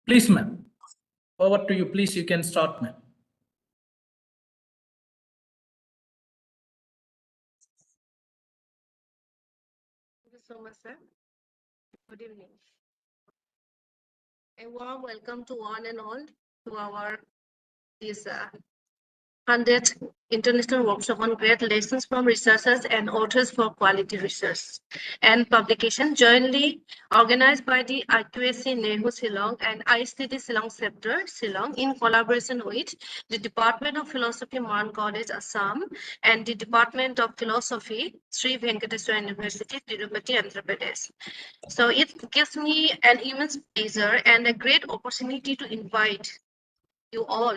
Please, ma'am. Over to you. Please, you can start, ma'am. Thank you so much, sir. Good evening. A warm welcome to one and all to our this 100th International Workshop on Great Lessons from Researchers and Authors for Quality Research and Publication, jointly organized by the IQAC NEHU Shillong and ISTD Shillong Chapter Shillong in collaboration with the Department of Philosophy, MORAN College, Assam, and the Department of Philosophy, Sri Venkateswara University, TIRUPATI, Andhra Pradesh. So it gives me an immense pleasure and a great opportunity to invite you all.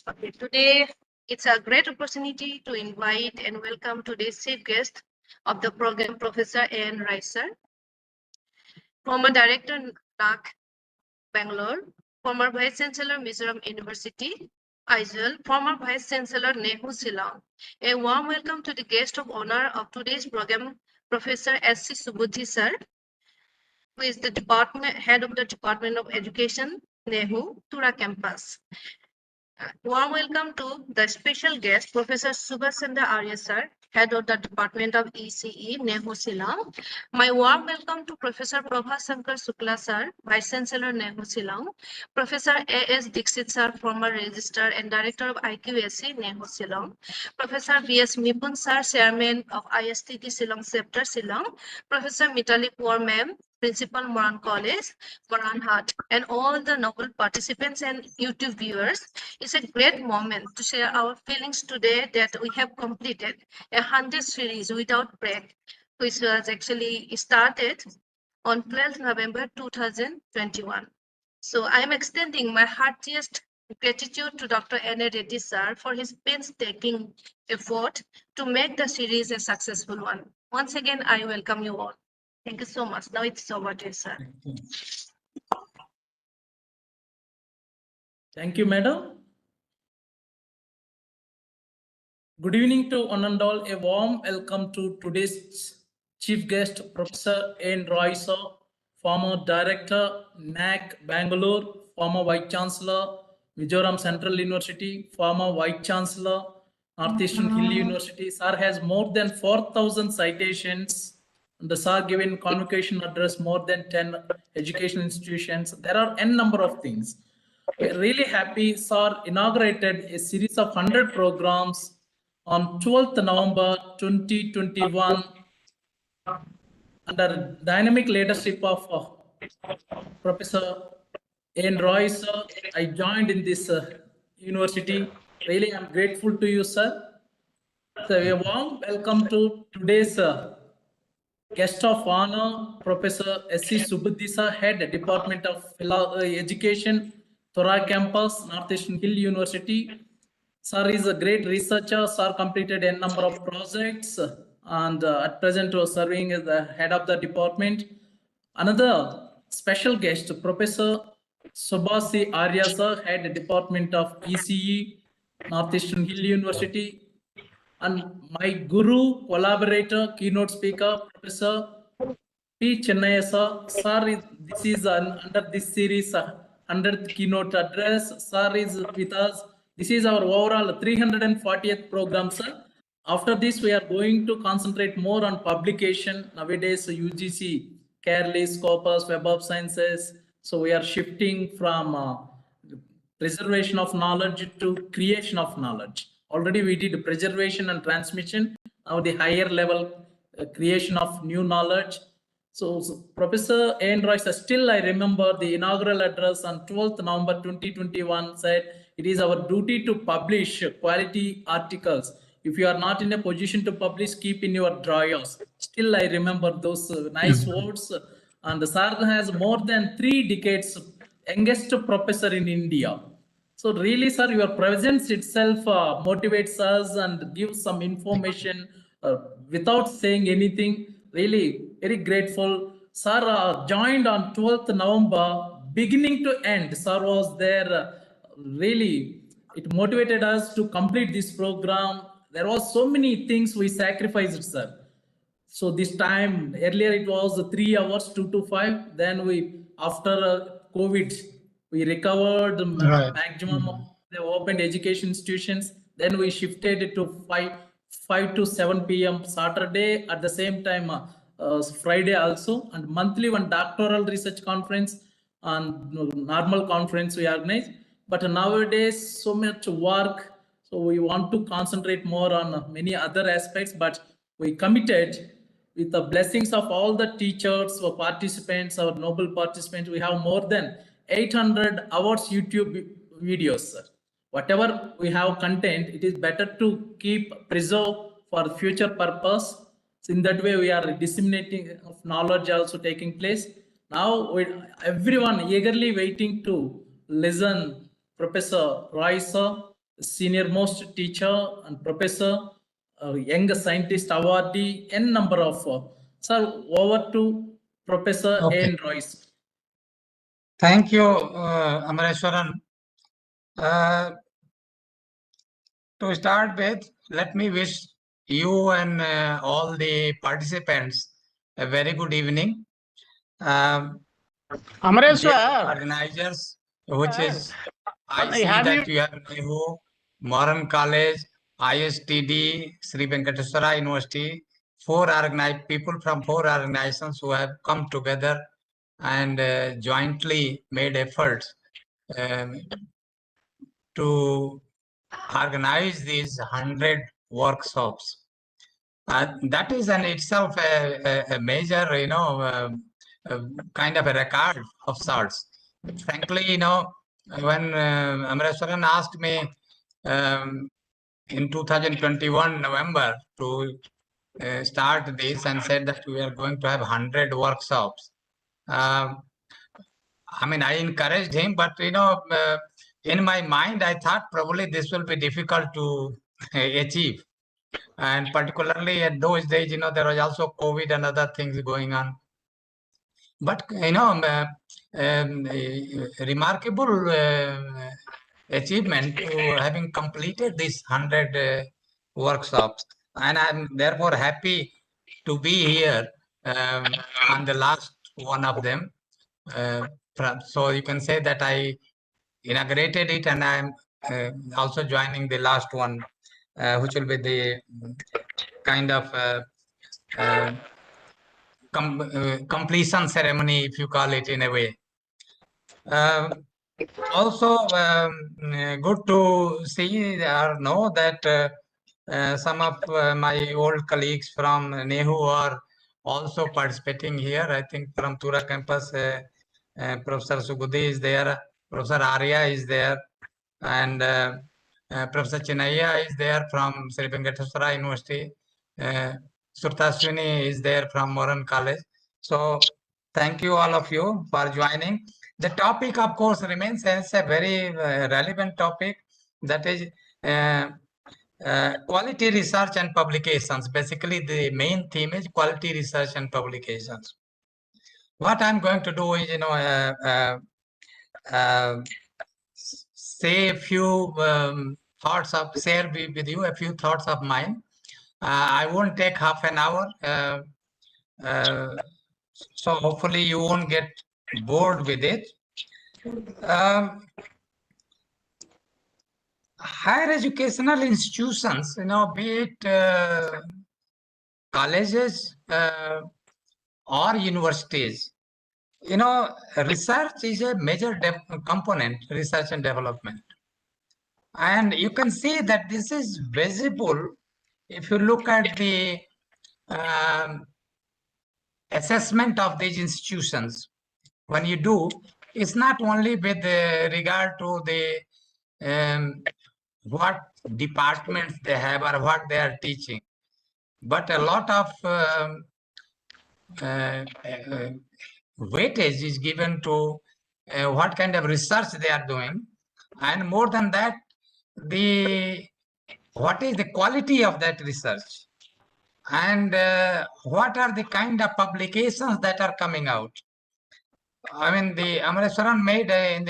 Okay, today it's a great opportunity to invite and welcome today's chief guest of the program, Professor A.N. sir, former Director, NAC, Bangalore, former Vice Chancellor, Mizoram University, Aizawl, former Vice Chancellor, NEHU Shillong. A warm welcome to the guest of honor of today's program, Professor S.C. Subudhi sir, who is the head of the Department of Education, NEHU, Tura campus. Warm welcome to the special guest, Professor Subhash Chandra Arya sir, head of the Department of ECE, NEHU Shillong. My warm welcome to Professor Prabha Shankar Shukla sir, Vice Chancellor, NEHU Shillong. Professor A.S. Dixit sir, former Registrar and Director of IQAC, NEHU Shillong. Professor V.S. Mipun sir, Chairman of ISTD Shillong Chapter, Shillong. Professor Mitali Kaur ma'am, Principal, MORAN College, MORANHAT, and all the noble participants and YouTube viewers. It's a great moment to share our feelings today that we have completed a 100 series without break, which was actually started on 12th November 2021. So I'm extending my heartiest gratitude to Dr. N.A. Reddy sir for his painstaking effort to make the series a successful one. Once again, I welcome you all. Thank you so much. Now it's over to you, sir. Thank you, madam. Good evening to one and all. A warm welcome to today's chief guest, Professor N. Roy sir, former Director, NAC, Bangalore, former Vice Chancellor, Mizoram Central University, former Vice Chancellor, Northeastern Hill University. Sir has more than 4,000 citations. The sir given convocation address more than 10 educational institutions. There are n number of things. We're really happy sir inaugurated a series of 100 programs on 12th November 2021 under dynamic leadership of Professor N. Roy sir. I joined in this university. Really, I'm grateful to you, sir. So a warm welcome to today's guest of honor, Professor S.C. Subudhi sir, Head Department of Education, Tura campus, Northeastern Hill University. Sir is a great researcher. Sir completed a number of projects and at present was serving as the head of the department. Another special guest, Professor Subhash Arya sir, Head Department of ECE, Northeastern Hill University. And my guru, collaborator, keynote speaker, Professor P. Chennaiya sir. Sir, this is under this series, 100th keynote address. Sir is with us. This is our overall 340th program, sir. After this, we are going to concentrate more on publication. Nowadays, UGC, Carely, Scopus, Web of Sciences. So we are shifting from preservation of knowledge to creation of knowledge. Already we did preservation and transmission. Now the higher level creation of new knowledge. So Professor A.N. Roy, still I remember the inaugural address on 12th November 2021 said, it is our duty to publish quality articles. If you are not in a position to publish, keep in your drawers. Still I remember those nice words. And the sir has more than 3 decades youngest professor in India. So really, sir, your presence itself motivates us and gives some information without saying anything. Really, very grateful. Sir joined on 12th November, beginning to end. Sir was there. Really, it motivated us to complete this program. There was so many things we sacrificed, sir. So this time, earlier it was 3 hours, 2 to 5. Then we, after COVID, We recovered the Right. maximum of the open education institutions. Then we shifted it to 5 to 7 p.m. Saturday, at the same time Friday also, and monthly one doctoral research conference and normal conference we organize. But nowadays so much work, so we want to concentrate more on many other aspects, but we committed with the blessings of all the teachers or participants, our noble participants. We have more than 800 hours YouTube videos, sir. Whatever we have content, it is better to keep preserve for future purpose. So in that way, we are disseminating of knowledge also taking place. Now, everyone eagerly waiting to listen Professor Roy, sir, senior most teacher, and Professor young scientist awardee, n number of. Sir, over to Professor Okay. N. Royce. Thank you, Amareshwaran. To start with, let me wish you and all the participants a very good evening. Amareshwar, Organizers, which is, I I see have that you have NEHU, MORAN College, ISTD, Sri Venkateswara University, people from 4 organizations who have come together and jointly made efforts to organize these 100 workshops. That is in itself a major, kind of a record of sorts. Frankly, when Amareshwaran asked me in 2021 November to start this and said that we are going to have 100 workshops, I mean, I encouraged him, but in my mind, I thought probably this will be difficult to achieve. And particularly at those days, there was also COVID and other things going on. But, remarkable achievement to having completed these 100 workshops. And I'm therefore happy to be here on the last one of them. So you can say that I inaugurated it, and I'm also joining the last one, which will be the kind of completion ceremony, if you call it in a way. Also, good to see or know that some of my old colleagues from NEHU are also participating here. I think from Tura campus, Professor Sugudi is there, Professor Arya is there, and Professor Chinaya is there from Sri Venkateswara University. Surtaswini is there from Moran College. So thank you all of you for joining. The topic, of course, remains as a very relevant topic, that is quality research and publications. Basically, the main theme is quality research and publications. What I'm going to do is, say a few thoughts of, share with you a few thoughts of mine. I won't take half an hour. So hopefully you won't get bored with it. Higher educational institutions, be it colleges or universities, research is a major component, research and development. And you can see that this is visible if you look at the assessment of these institutions. When you do, it's not only with regard to the what departments they have or what they are teaching, but a lot of weightage is given to what kind of research they are doing, and more than that, what is the quality of that research, and what are the kind of publications that are coming out. I mean, the Amareshwaran made a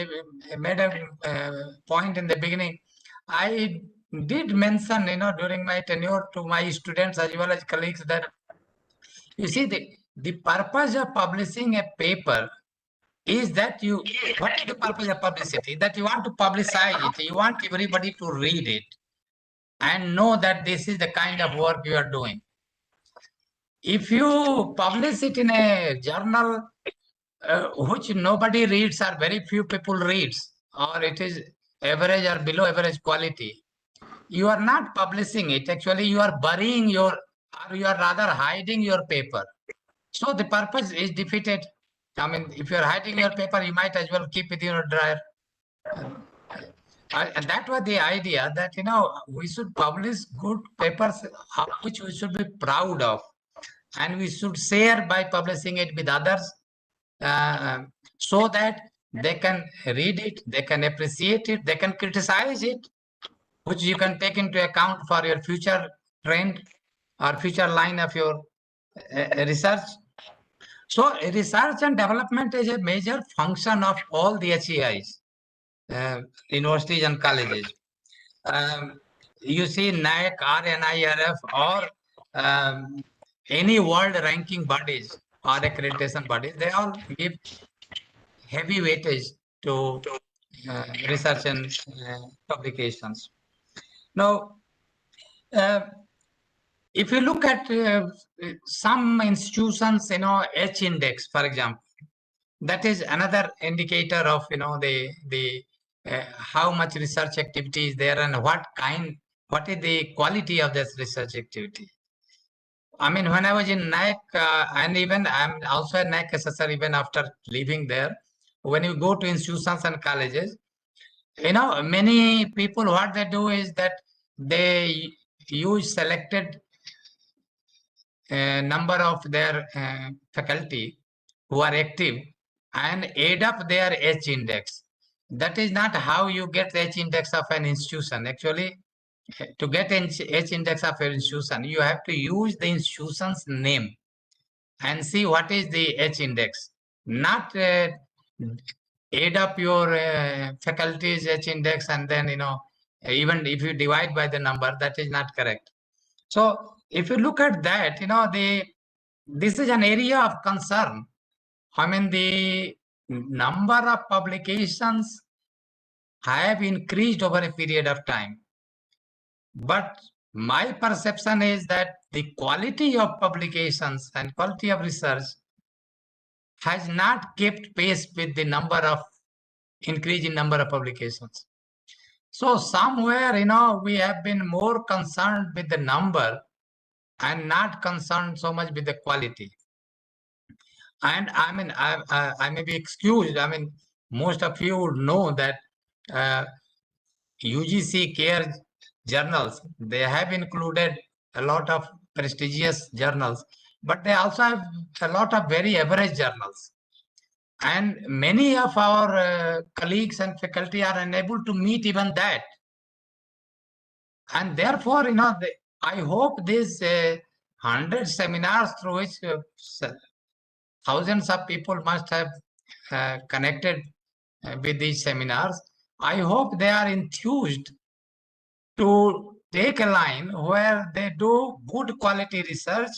point in the beginning. I did mention, during my tenure to my students as well as colleagues, that you see the purpose of publishing a paper is that what is the purpose of publicity? That you want to publicize it, you want everybody to read it and know that this is the kind of work you are doing. If you publish it in a journal which nobody reads or very few people reads, or it is average or below average quality, you are not publishing it. Actually, you are burying your, or you are rather hiding your paper. So the purpose is defeated. I mean, if you are hiding your paper, you might as well keep it in your drawer. And that was the idea, that, you know, we should publish good papers which we should be proud of, and we should share by publishing it with others, so that they can read it, they can appreciate it, they can criticize it, which you can take into account for your future trend or future line of your research. So research and development is a major function of all the HEIs, universities and colleges. You see NAAC or NIRF or any world ranking bodies or accreditation bodies, they all give heavy weightage to research and publications. Now, if you look at some institutions, you know, H index, for example, that is another indicator of, you know, the how much research activity is there and what is the quality of this research activity. I mean, when I was in NAAC, and even I'm also a NAAC assessor even after leaving there, when you go to institutions and colleges, you know, many people, what they do is that they use selected number of their faculty who are active and add up their H index. That is not how you get the H index of an institution. Actually, to get H index of an institution, you have to use the institution's name and see what is the H index, not add up your faculty's H index and then, you know, even if you divide by the number, that is not correct. So if you look at that, you know, this is an area of concern. I mean, the number of publications have increased over a period of time. But my perception is that the quality of publications and quality of research has not kept pace with the number of increase in number of publications. So somewhere, you know, we have been more concerned with the number and not concerned so much with the quality. And I mean, I may be excused. I mean, most of you would know that UGC CARE journals, they have included a lot of prestigious journals, but they also have a lot of very average journals. And many of our colleagues and faculty are unable to meet even that. And therefore, you know, I hope these 100 seminars through which thousands of people must have connected with these seminars, I hope they are enthused to take a line where they do good quality research,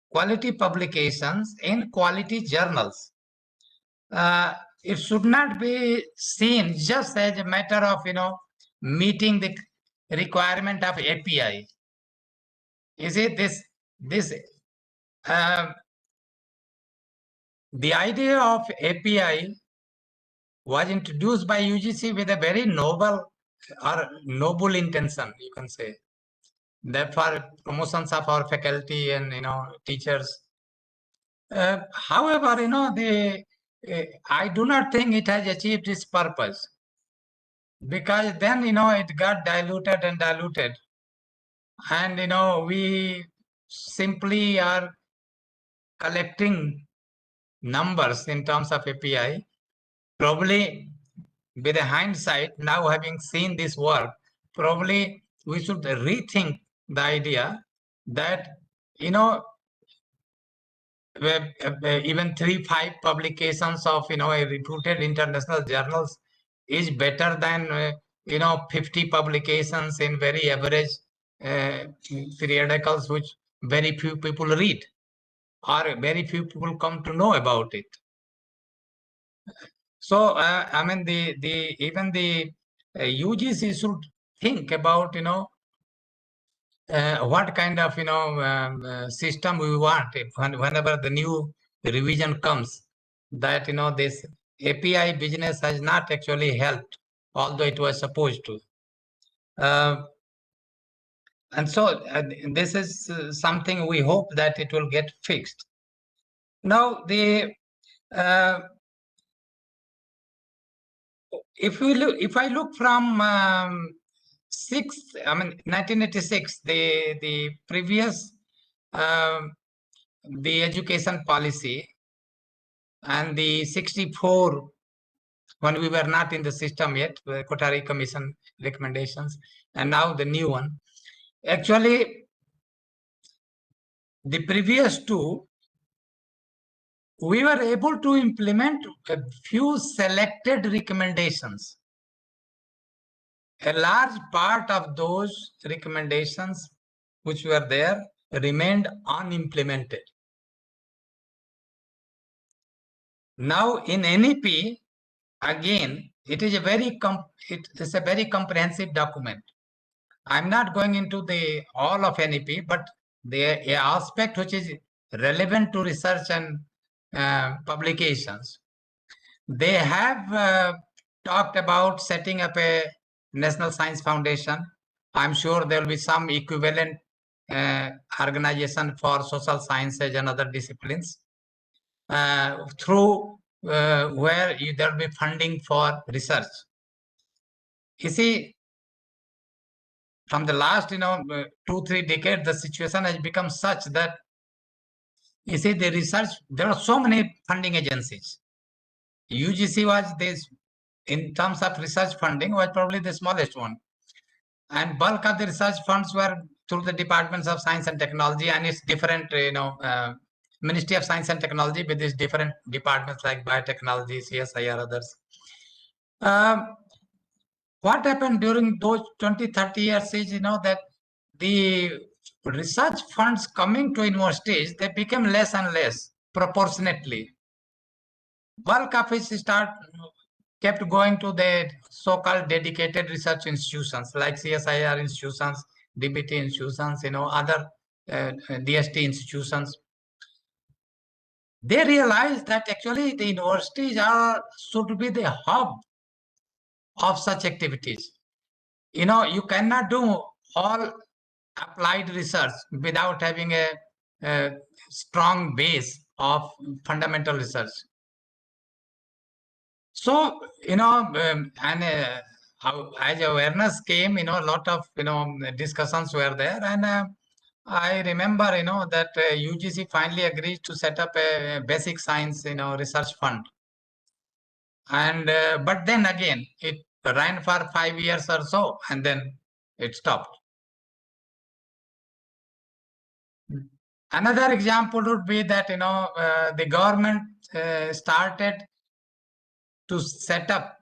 quality publications in quality journals. It should not be seen just as a matter of, you know, meeting the requirement of API. You see, the idea of API was introduced by UGC with a very noble intention, you can say, that for promotions of our faculty and, you know, teachers. However, you know, I do not think it has achieved its purpose, because then, you know, it got diluted and diluted, and, you know, we simply are collecting numbers in terms of API. Probably with a hindsight, now having seen this work, probably we should rethink the idea that, you know, even 3-5 publications of, you know, a reputed international journals is better than you know, 50 publications in very average periodicals which very few people read or very few people come to know about it. So I mean even the UGC should think about what kind of system we want whenever the new revision comes, that this API business has not actually helped, although it was supposed to. And so this is something we hope that it will get fixed. Now if I look from 1986, the previous the education policy, and the 64 when we were not in the system yet, the Kothari Commission recommendations, and now the new one. Actually, the previous two, we were able to implement a few selected recommendations. A large part of those recommendations which were there remained unimplemented. Now in NEP, again, it is a very comprehensive document. I'm not going into all of NEP, but the aspect which is relevant to research and publications. They have talked about setting up a National Science Foundation. I'm sure there will be some equivalent organization for social sciences and other disciplines through where there will be funding for research. You see, from the last 2-3 decades, the situation has become such that you see the research, there are so many funding agencies. UGC was this, in terms of research funding, was probably the smallest one. And bulk of the research funds were through the departments of science and technology, and it's different, Ministry of Science and Technology with these different departments like biotechnology, CSIR, others. What happened during those 20-30 years is, that the research funds coming to universities, they became less and less proportionately. Bulk of it kept going to the so-called dedicated research institutions like CSIR institutions, DBT institutions, other DST institutions. They realized that actually the universities should be the hub of such activities. You cannot do all applied research without having a strong base of fundamental research. So, and as awareness came, a lot of, discussions were there. And I remember, that UGC finally agreed to set up a basic science, research fund. And, but then again, it ran for 5 years or so, and then it stopped. Another example would be that, the government started to set up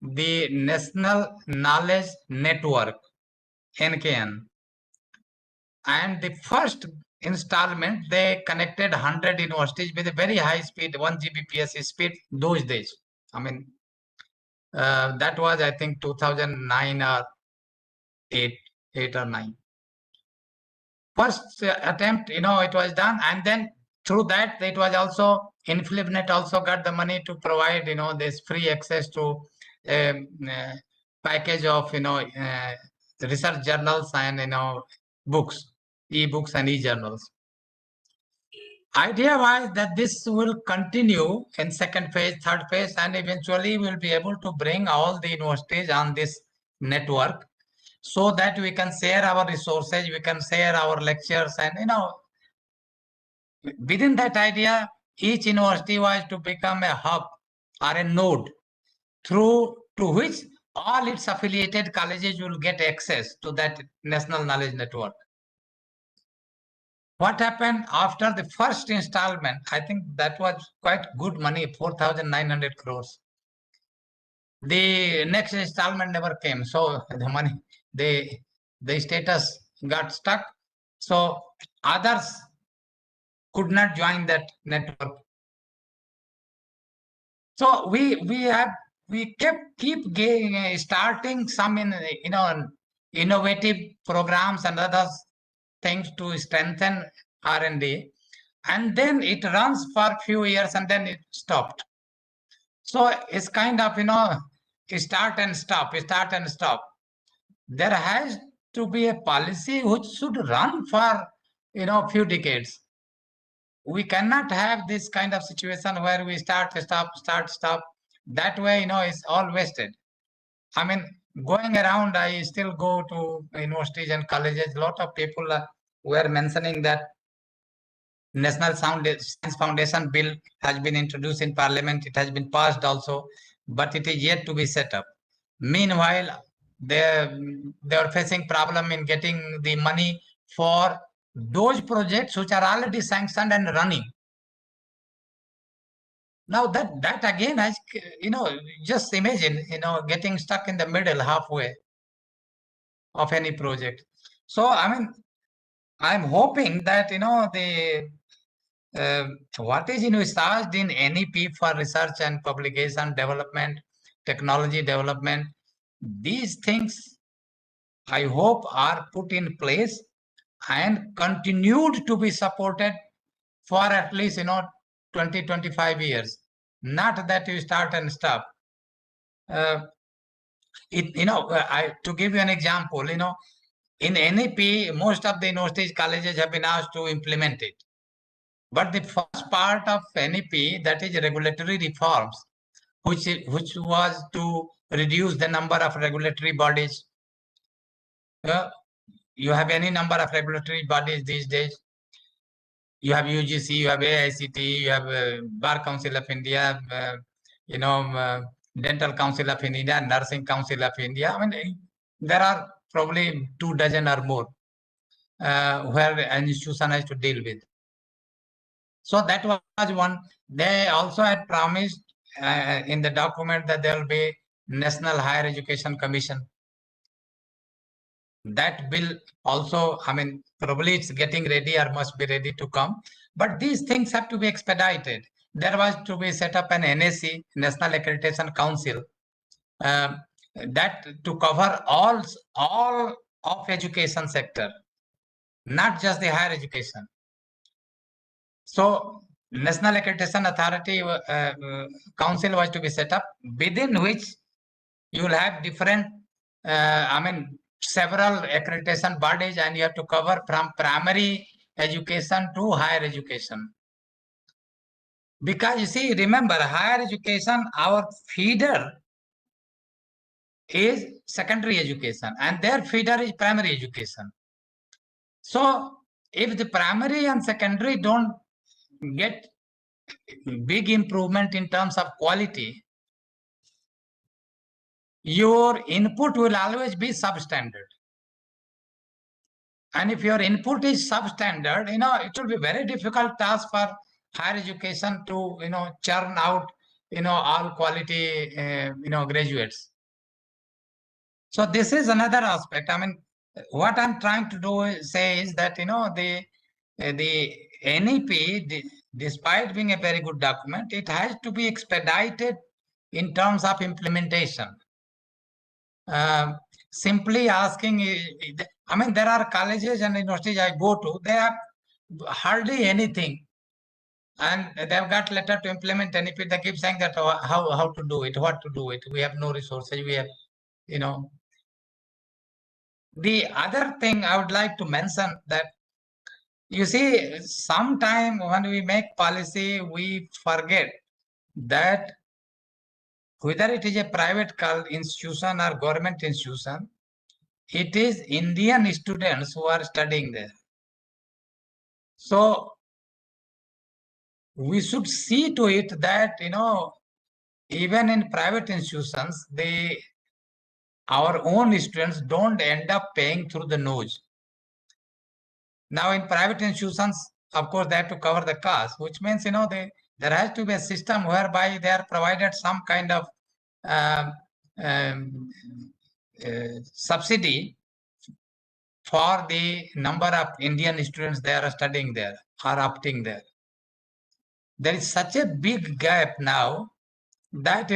the National Knowledge Network, NKN. And the first installment, they connected 100 universities with a very high speed, 1 Gbps speed those days. That was, I think, 2009 or 8 or 9. First attempt, it was done, and then through that, it was also, InflipNet also got the money to provide, this free access to a package of, research journals and, books, e-books and e-journals. Idea was that this will continue in second phase, third phase, and eventually we'll be able to bring all the universities on this network so that we can share our resources, we can share our lectures, and, within that idea, each university was to become a hub or a node through to which all its affiliated colleges will get access to that national knowledge network. What happened after the first installment? I think that was quite good money, 4,900 crores. The next installment never came, so the money, the status got stuck. So others could not join that network. So we keep starting some innovative programs and other things to strengthen R&D, and then it runs for a few years and then it stopped. So it's kind of start and stop, start and stop. There has to be a policy which should run for few decades. We cannot have this kind of situation where we start, stop. That way, it's all wasted. I mean, going around, I still go to universities and colleges. A lot of people were mentioning that National Science Foundation bill has been introduced in Parliament. It has been passed also, but it is yet to be set up. Meanwhile, they are facing problem in getting the money for those projects which are already sanctioned and running. Now that again has, just imagine, getting stuck in the middle, halfway of any project. So I mean, I'm hoping that the what is envisaged in NEP for research and publication development, technology development, these things I hope are put in place and continued to be supported for at least 20-25 years. Not that you start and stop. To give you an example, in NEP, most of the universities, colleges have been asked to implement it. But the first part of NEP, that is regulatory reforms, which was to reduce the number of regulatory bodies. You have any number of regulatory bodies these days. You have UGC, you have AICT, you have Bar Council of India, Dental Council of India, Nursing Council of India. I mean, there are probably 24 or more where an institution has to deal with. So that was one. They also had promised in the document that there will be National Higher Education Commission. That bill also, I mean, probably it's getting ready or must be ready to come. But these things have to be expedited. There was to be set up an NAC, National Accreditation Council, that to cover all of education sector, not just the higher education. So National Accreditation Authority Council was to be set up, within which you will have different, several accreditation bodies, and you have to cover from primary education to higher education. Because you see, remember, higher education, our feeder is secondary education and their feeder is primary education. So if the primary and secondary don't get big improvement in terms of quality, your input will always be substandard. And if your input is substandard, it will be very difficult task for higher education to, churn out, all quality, graduates. So this is another aspect. I mean, what I'm trying to say is that, the NEP, despite being a very good document, it has to be expedited in terms of implementation. Simply asking, I mean, there are colleges and universities I go to, they have hardly anything. And they've got letter to implement NEP. They keep saying that how to do it, what to do it. We have no resources. We have, The other thing I would like to mention that, you see, sometime when we make policy, we forget that whether it is a private institution or government institution, it is Indian students who are studying there. So we should see to it that, even in private institutions, our own students don't end up paying through the nose. Now in private institutions, of course, they have to cover the cost, which means, there has to be a system whereby they are provided some kind of subsidy for the number of Indian students they are studying there or opting there. There is such a big gap now that,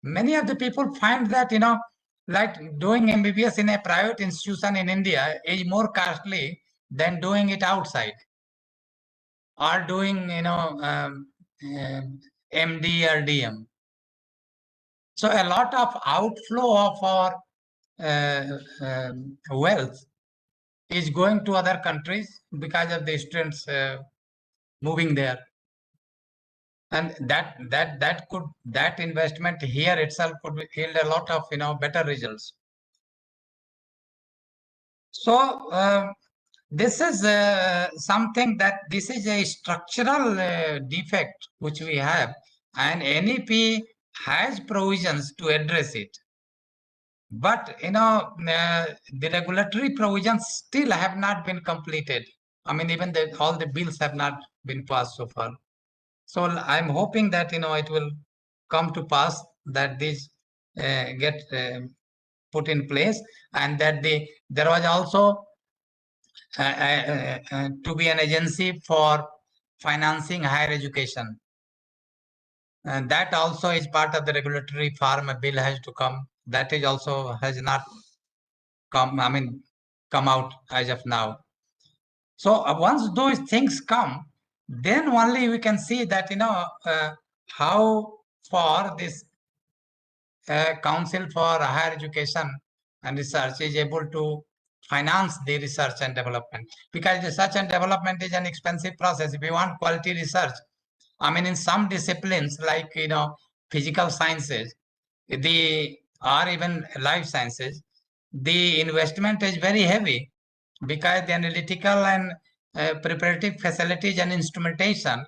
many of the people find that, like doing MBBS in a private institution in India is more costly than doing it outside, or doing, MD or DM. So a lot of outflow of our wealth is going to other countries because of the students moving there, and that investment here itself could yield a lot of better results. So this is something that this is a structural defect which we have, and NEP has provisions to address it. But the regulatory provisions still have not been completed. I mean, even all the bills have not been passed so far. So I'm hoping that it will come to pass, that these get put in place, and that there was also to be an agency for financing higher education. And that also is part of the regulatory reform. A bill has to come. That is also has not come out as of now. So once those things come, then only we can see that how far this Council for Higher Education and Research is able to finance the research and development, because research and development is an expensive process. If you want quality research, in some disciplines like physical sciences, or even life sciences, the investment is very heavy, because the analytical and preparative facilities and instrumentation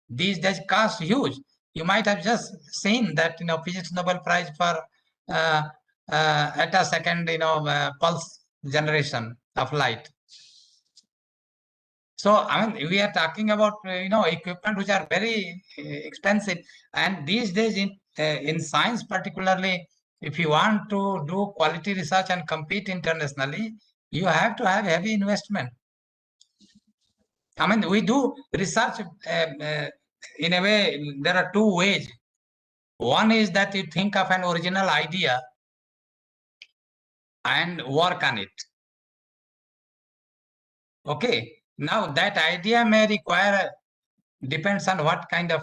these days cost huge. You might have just seen that Physics Nobel Prize for at a second pulse generation of light. So we are talking about equipment which are very expensive, and these days in science particularly, if you want to do quality research and compete internationally, you have to have heavy investment. We do research in a way. There are two ways. One is that you think of an original idea and work on it. Okay. Now that idea may require, depends on what kind of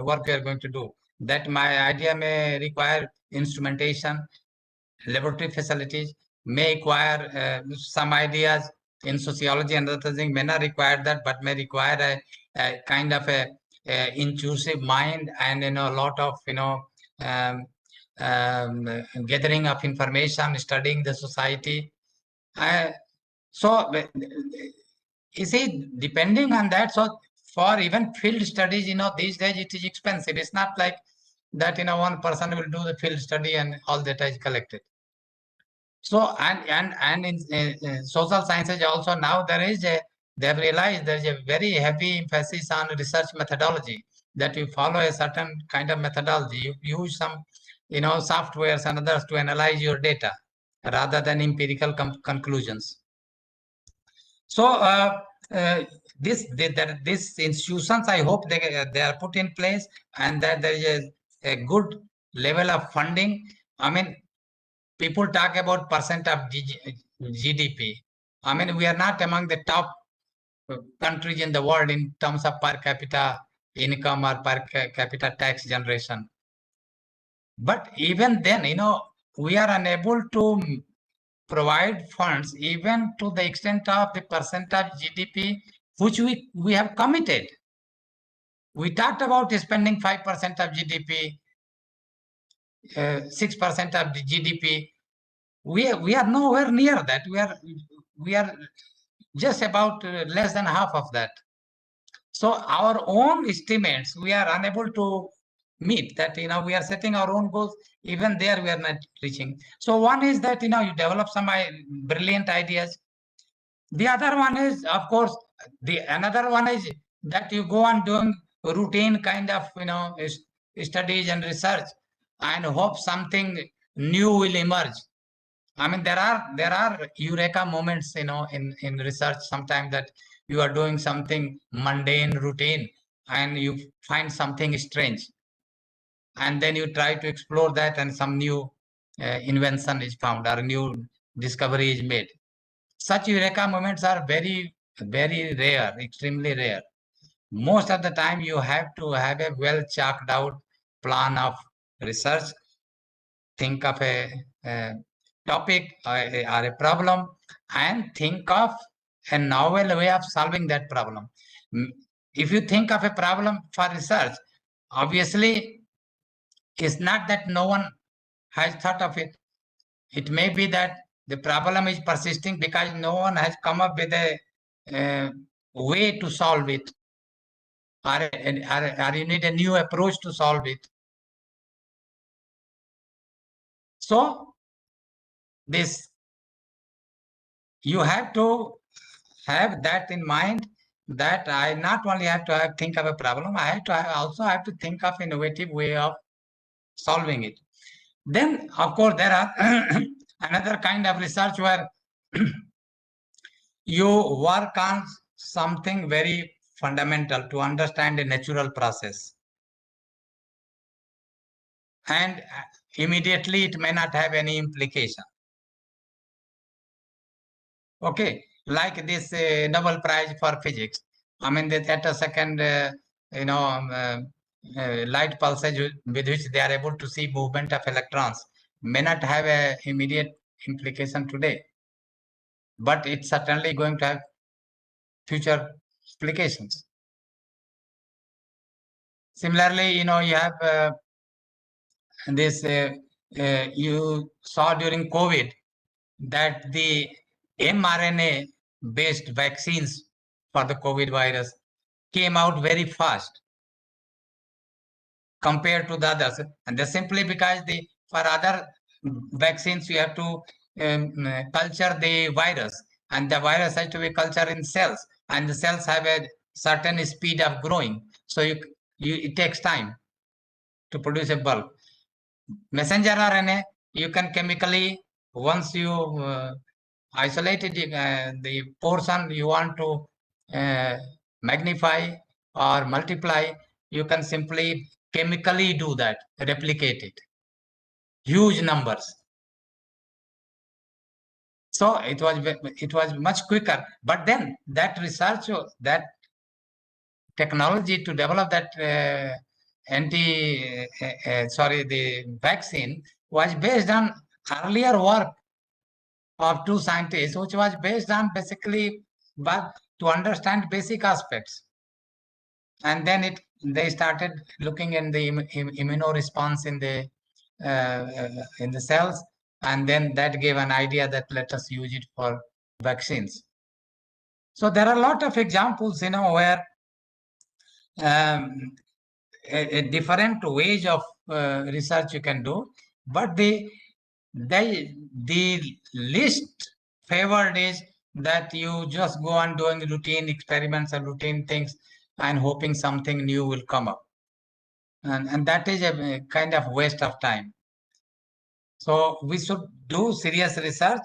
work we are going to do. That my idea may require instrumentation, laboratory facilities, may require some ideas in sociology and other things may not require that, but may require a kind of a intrusive mind, and a lot of gathering of information, studying the society. So you see, depending on that, so for even field studies, these days it is expensive. It's not like that one person will do the field study and all data is collected. So and in social sciences also, now they have realized there is a very heavy emphasis on research methodology, that you follow a certain kind of methodology. You use some softwares and others to analyze your data rather than empirical conclusions. So these institutions, I hope they are put in place, and that there is a good level of funding. People talk about percent of GDP. We are not among the top countries in the world in terms of per capita income or per capita tax generation. But even then, we are unable to provide funds even to the extent of the percent of GDP which we have committed. We talked about spending 5% of GDP, 6% of the GDP. We are nowhere near that. We are just about less than half of that. So our own estimates, we are unable to meet that. We are setting our own goals. Even there, we are not reaching. So one is that you develop some brilliant ideas. The other one is, of course, another one is that you go on doing routine kind of studies and research and hope something new will emerge. There are eureka moments in research sometimes, that you are doing something mundane, routine, and you find something strange. and then you try to explore that, and some new invention is found or new discovery is made. Such eureka moments are very, very rare, extremely rare. Most of the time, you have to have a well chalked out plan of research, think of a topic or a problem, and think of a novel way of solving that problem. If you think of a problem for research, obviously, it's not that no one has thought of it. It may be that the problem is persisting because no one has come up with a way to solve it, or you need a new approach to solve it. So this, you have to have that in mind, that I not only have to think of a problem, I have to also have to think of innovative way of solving it. Then, of course, there are another kind of research where you work on something very fundamental to understand a natural process. And immediately it may not have any implication. Okay, like this Nobel Prize for Physics. I mean, at a second, light pulses with which they are able to see movement of electrons may not have an immediate implication today, but it's certainly going to have future implications. Similarly, you have this, you saw during COVID that the mRNA-based vaccines for the COVID virus came out very fast compared to the others. And that's simply because for other vaccines, you have to culture the virus, and the virus has to be cultured in cells, and the cells have a certain speed of growing. So it takes time to produce a bulk. Messenger RNA, you can chemically, once you isolated the portion you want to magnify or multiply, you can simply chemically do that, replicate it, huge numbers. So it was much quicker. But then that research, that technology to develop that the vaccine was based on earlier work of two scientists, which was based on basically to understand basic aspects. And then they started looking in the immunoresponse in the cells, and then that gave an idea that let us use it for vaccines. So there are a lot of examples, where a different ways of research you can do, but the least favored is that you just go on doing routine experiments and routine things and hoping something new will come up. And that is a kind of waste of time. So we should do serious research.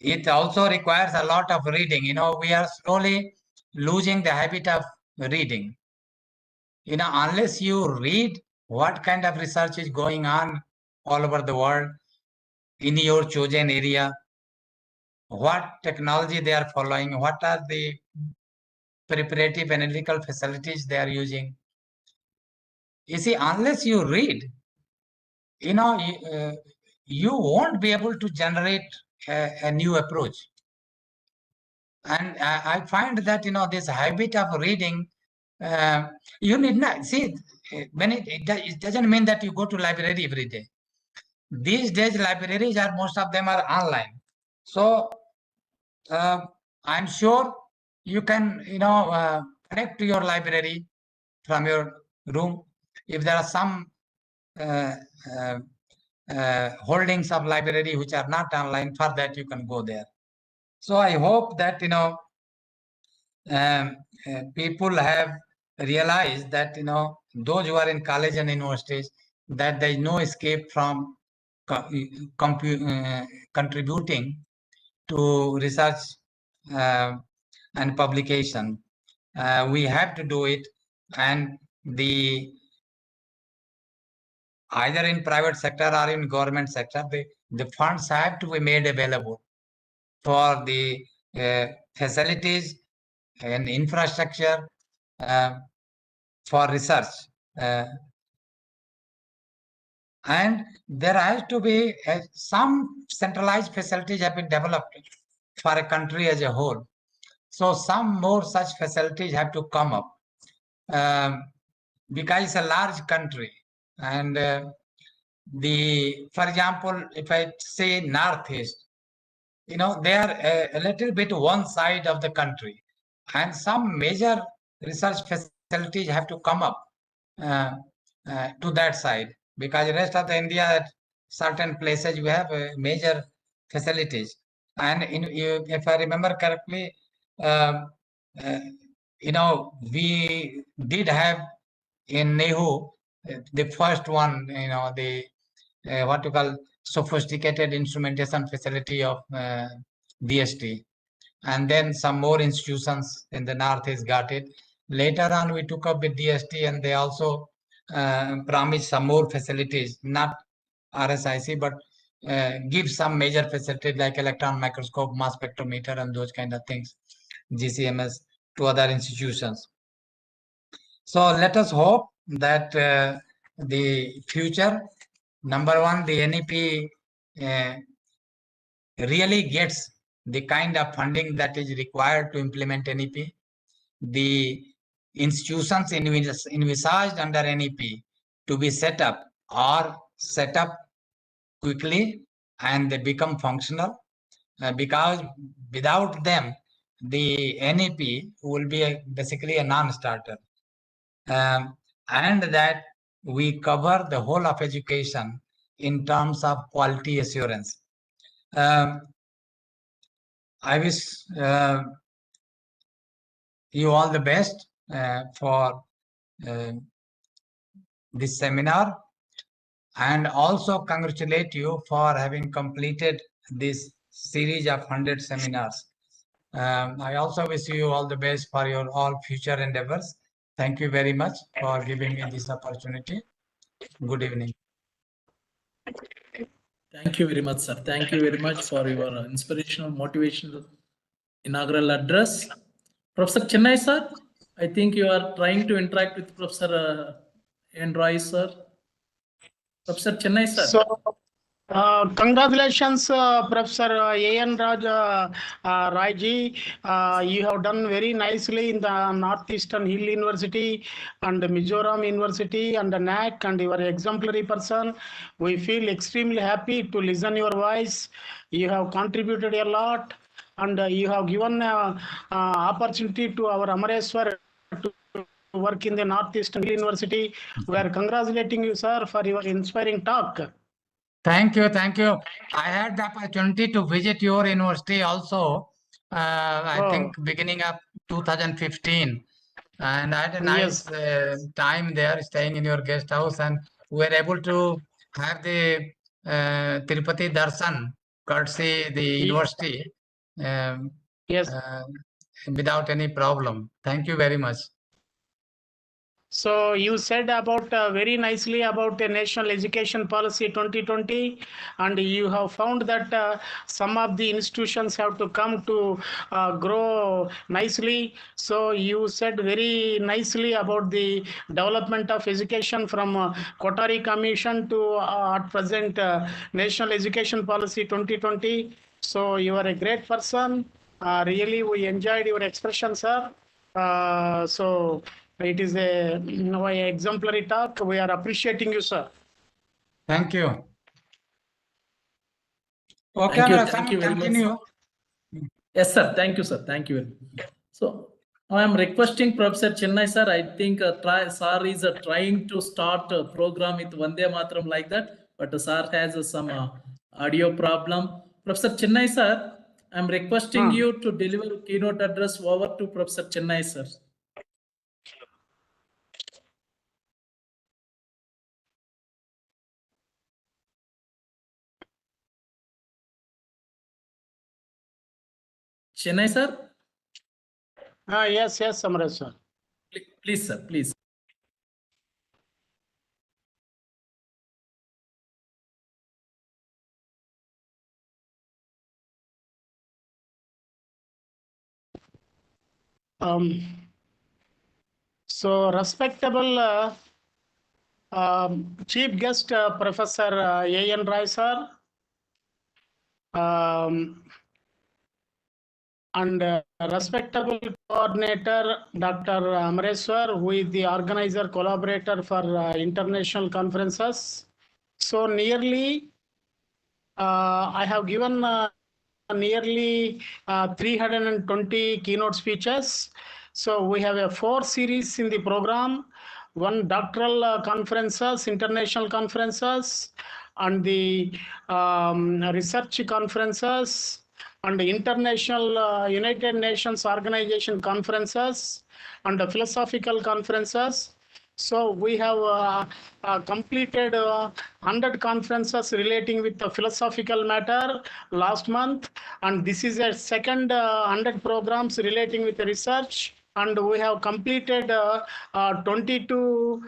It also requires a lot of reading. We are slowly losing the habit of reading. Unless you read what kind of research is going on all over the world in your chosen area, what technology they are following, what are the preparative analytical facilities they are using. You see, unless you read, you won't be able to generate a new approach. And I find that, this habit of reading, you need not see, when it doesn't mean that you go to library every day. These days, libraries most of them are online. So I'm sure you can, connect to your library from your room. If there are some holdings of library which are not online, for that you can go there. So I hope that, people have realized that, those who are in college and universities, that there is no escape from contributing to research and publication. We have to do it, and the either in private sector or in government sector, the funds have to be made available for the facilities and infrastructure for research. And there has to be some centralized facilities have been developed for a country as a whole. So some more such facilities have to come up because it's a large country. And for example, if I say Northeast, they are a little bit one side of the country, and some major research facilities have to come up to that side, because the rest of the India, at certain places, we have major facilities. And if I remember correctly, we did have in NEHU the first one, the what you call sophisticated instrumentation facility of DST. And then some more institutions in the Northeast got it. Later on, we took up with DST, and they also promised some more facilities, not RSIC, but give some major facilities like electron microscope, mass spectrometer, and those kind of things, GCMS, to other institutions. So let us hope that the future, number one, the NEP really gets the kind of funding that is required to implement NEP. The institutions envisaged under NEP to be set up are set up quickly, and they become functional, because without them, the NEP will be basically a non-starter. And that we cover the whole of education in terms of quality assurance. I wish you all the best for this seminar, and also congratulate you for having completed this series of 100 seminars. I also wish you all the best for your all future endeavors. Thank you very much for giving me this opportunity. Good evening. Thank you very much, sir. Thank you very much for your inspirational, motivational inaugural address. Professor Chennai, sir, I think you are trying to interact with Professor Roy, sir. Professor Chennai, sir. So, congratulations, Professor A.N. Raji. You have done very nicely in the Northeastern Hill University and Mizoram University and the NAC, and you are an exemplary person. We feel extremely happy to listen your voice. You have contributed a lot, and you have given opportunity to our Amareswar to work in the Northeastern Hill University. We are congratulating you, sir, for your inspiring talk. Thank you, thank you. I had the opportunity to visit your university also, I think beginning of 2015. And I had a nice time there, staying in your guest house, and we were able to have the Tirupati Darshan, courtesy the university, without any problem. Thank you very much. So you said about very nicely about the National Education Policy 2020, and you have found that some of the institutions have to come to grow nicely. So you said very nicely about the development of education from Kothari Commission to at present National Education Policy 2020. So you are a great person. Really, we enjoyed your expression, sir. So it is a exemplary talk. We are appreciating you, sir. Thank you. Okay, thank you very much. Yes, sir. Thank you, sir. Thank you. So I am requesting Professor Chennai, sir. I think sir is trying to start a program with Vande Mataram like that, but sir has some audio problem. Professor Chennai, sir, I am requesting you to deliver keynote address over to Professor Chennai, sir. Chennai, sir? Yes, Samraj, sir. Please, sir, please. So respectable chief guest Professor A.N. Roy sir, and respectable coordinator Dr. Amreshwar, who is the organizer collaborator for international conferences. So nearly I have given nearly 320 keynote speeches. So we have a 4 series in the program, one doctoral conferences, international conferences, and the research conferences, and the international United Nations Organization conferences, and the philosophical conferences. So we have completed 100 conferences relating with the philosophical matter last month, and this is a second 100 programs relating with the research. And we have completed 22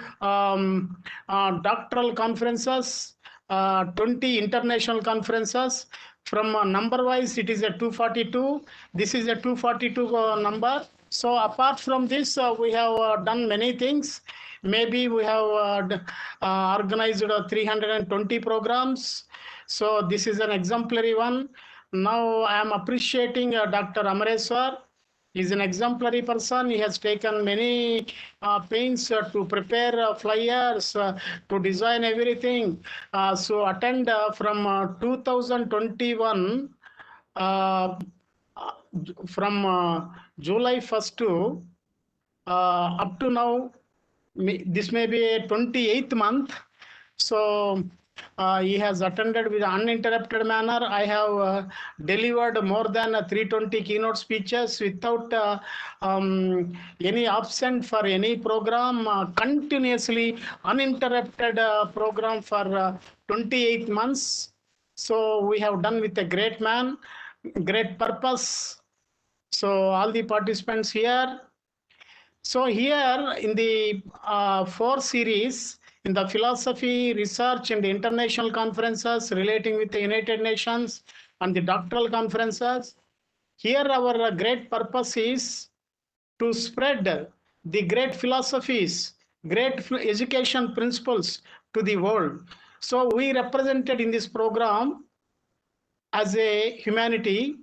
doctoral conferences, 20 international conferences. From number wise, it is a 242. This is a 242 number. So apart from this, we have done many things. Maybe we have organized 320 programs. So this is an exemplary one. Now I am appreciating Dr. Amreshwar. He is an exemplary person. He has taken many pains to prepare flyers, to design everything. So attend from 2021, from July 1st to up to now, this may be a 28th month. So he has attended with uninterrupted manner. I have delivered more than 320 keynote speeches without any absent for any program, continuously uninterrupted program for 28 months. So we have done with a great man, great purpose. So all the participants here. So here in the 4 series, in the philosophy, research, and the international conferences relating with the United Nations and the doctoral conferences, here our great purpose is to spread the great philosophies, great education principles to the world. So we represented in this program as a humanity.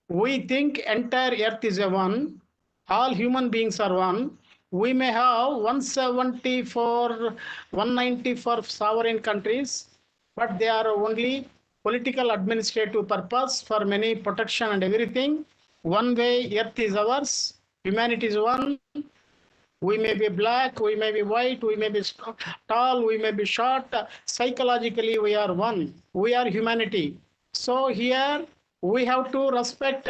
We think entire earth is a one. All human beings are one. We may have 174, 194 sovereign countries, but they are only political administrative purpose for many protection and everything. One way, earth is ours. Humanity is one. We may be black, we may be white, we may be tall, we may be short. Psychologically, we are one. We are humanity. So here we have to respect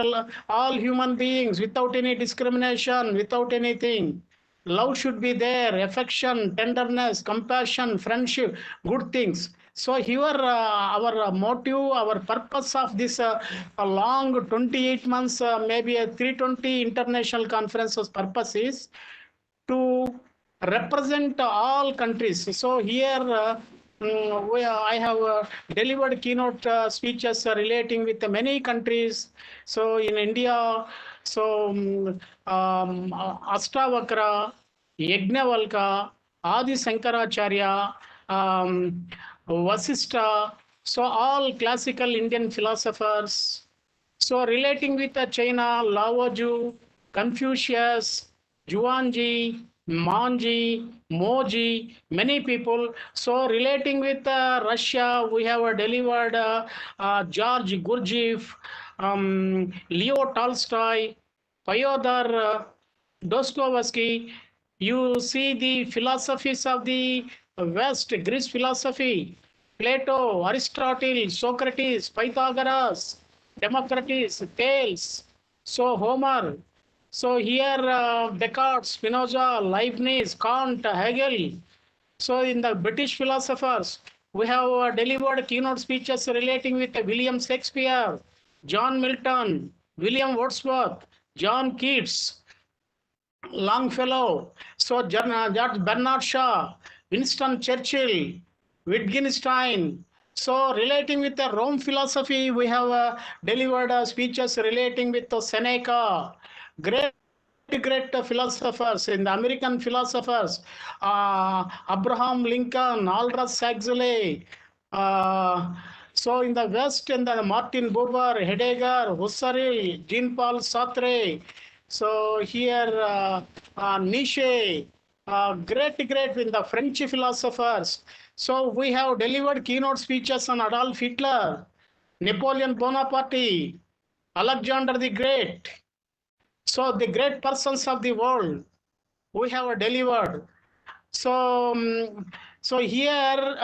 all human beings without any discrimination, without anything. Love should be there, affection, tenderness, compassion, friendship, good things. So here our motive, our purpose of this a long 28 months, maybe a 320 international conferences purpose is to represent all countries. So here I have delivered keynote speeches relating with many countries. So in India, so Astavakra, Yajnavalka, Adi Sankaracharya, Vasistha, so all classical Indian philosophers. So relating with China, Lao Tzu, Confucius, Zhuangzi, Manji, Moji, many people. So relating with Russia, we have delivered George Gurdjieff, Leo Tolstoy, Fyodor Dostoevsky. You see the philosophies of the West, Greece philosophy, Plato, Aristotle, Socrates, Pythagoras, Democritus, Thales, so Homer. So here Descartes, Spinoza, Leibniz, Kant, Hegel. So in the British philosophers, we have delivered keynote speeches relating with William Shakespeare, John Milton, William Wordsworth, John Keats, Longfellow, so George Bernard Shaw, Winston Churchill, Wittgenstein. So relating with the Rome philosophy, we have delivered speeches relating with Seneca, great great philosophers in the American philosophers, Abraham Lincoln, Aldous Huxley. So in the West, in the Martin Buber, Heidegger, Husserl, Jean-Paul Sartre. So here Nietzsche, great in the French philosophers. So we have delivered keynote speeches on Adolf Hitler, Napoleon Bonaparte, Alexander the Great. So the great persons of the world we have delivered. So, so here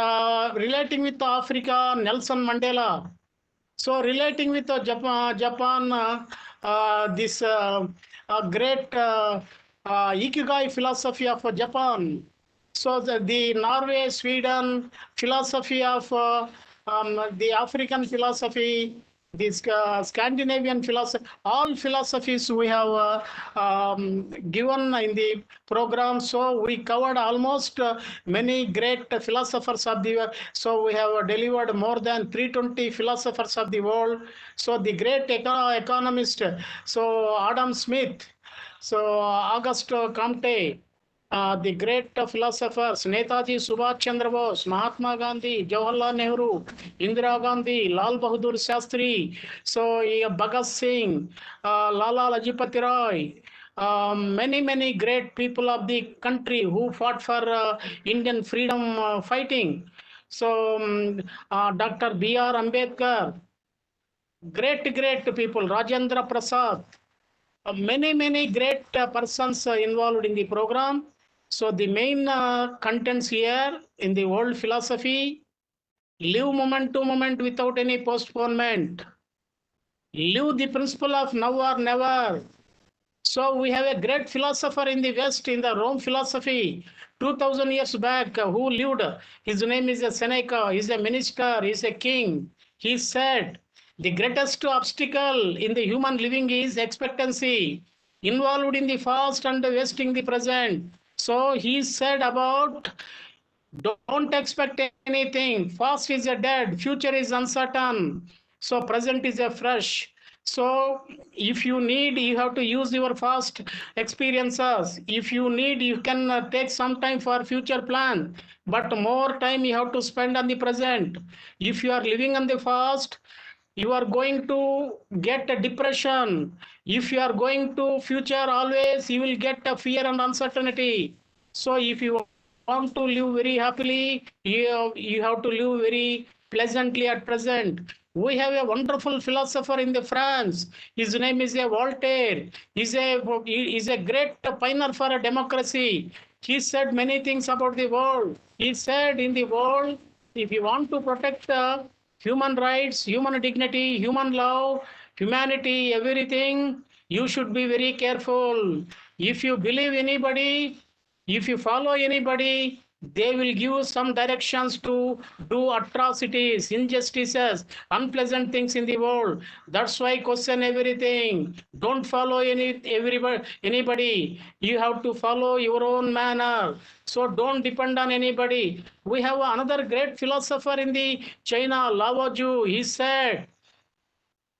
relating with Africa, Nelson Mandela. So relating with Japan, this great Ikigai philosophy of Japan. So the Norway, Sweden philosophy of the African philosophy, this Scandinavian philosophy, all philosophies we have given in the program. So we covered almost many great philosophers of the world. So we have delivered more than 320 philosophers of the world. So the great economist, so Adam Smith, so Auguste Comte, the great philosophers, Netaji Subhash Chandra Bose, Mahatma Gandhi, Jawaharlal Nehru, Indira Gandhi, Lal Bahadur Shastri, so Bhagat Singh, Lala Lajpati Rai, many great people of the country who fought for Indian freedom fighting. So Dr. B.R. Ambedkar, great people, Rajendra Prasad, many great persons involved in the program. So the main contents here in the world philosophy: live moment to moment without any postponement. Live the principle of now or never. So we have a great philosopher in the West, in the Rome philosophy, 2000 years back, who lived. His name is Seneca. He's a minister. He's a king. He said, the greatest obstacle in the human living is expectancy, involved in the past and wasting the present. So he said about, don't expect anything. Past is a dead, future is uncertain. So present is a fresh. So if you need, you have to use your past experiences. If you need, you can take some time for future plan, but more time you have to spend on the present. If you are living on the past, you are going to get a depression. If you are going to future, always you will get a fear and uncertainty. So if you want to live very happily, you have to live very pleasantly at present. We have a wonderful philosopher in the France. His name is Voltaire. He's a great pioneer for a democracy. He said many things about the world. He said, in the world, if you want to protect human rights, human dignity, human love, humanity, everything, you should be very careful. If you believe anybody, if you follow anybody, they will give some directions to do atrocities, injustices, unpleasant things in the world. That's why question everything. Don't follow anybody. You have to follow your own manner. So don't depend on anybody. We have another great philosopher in the China, Lao Tzu. He said,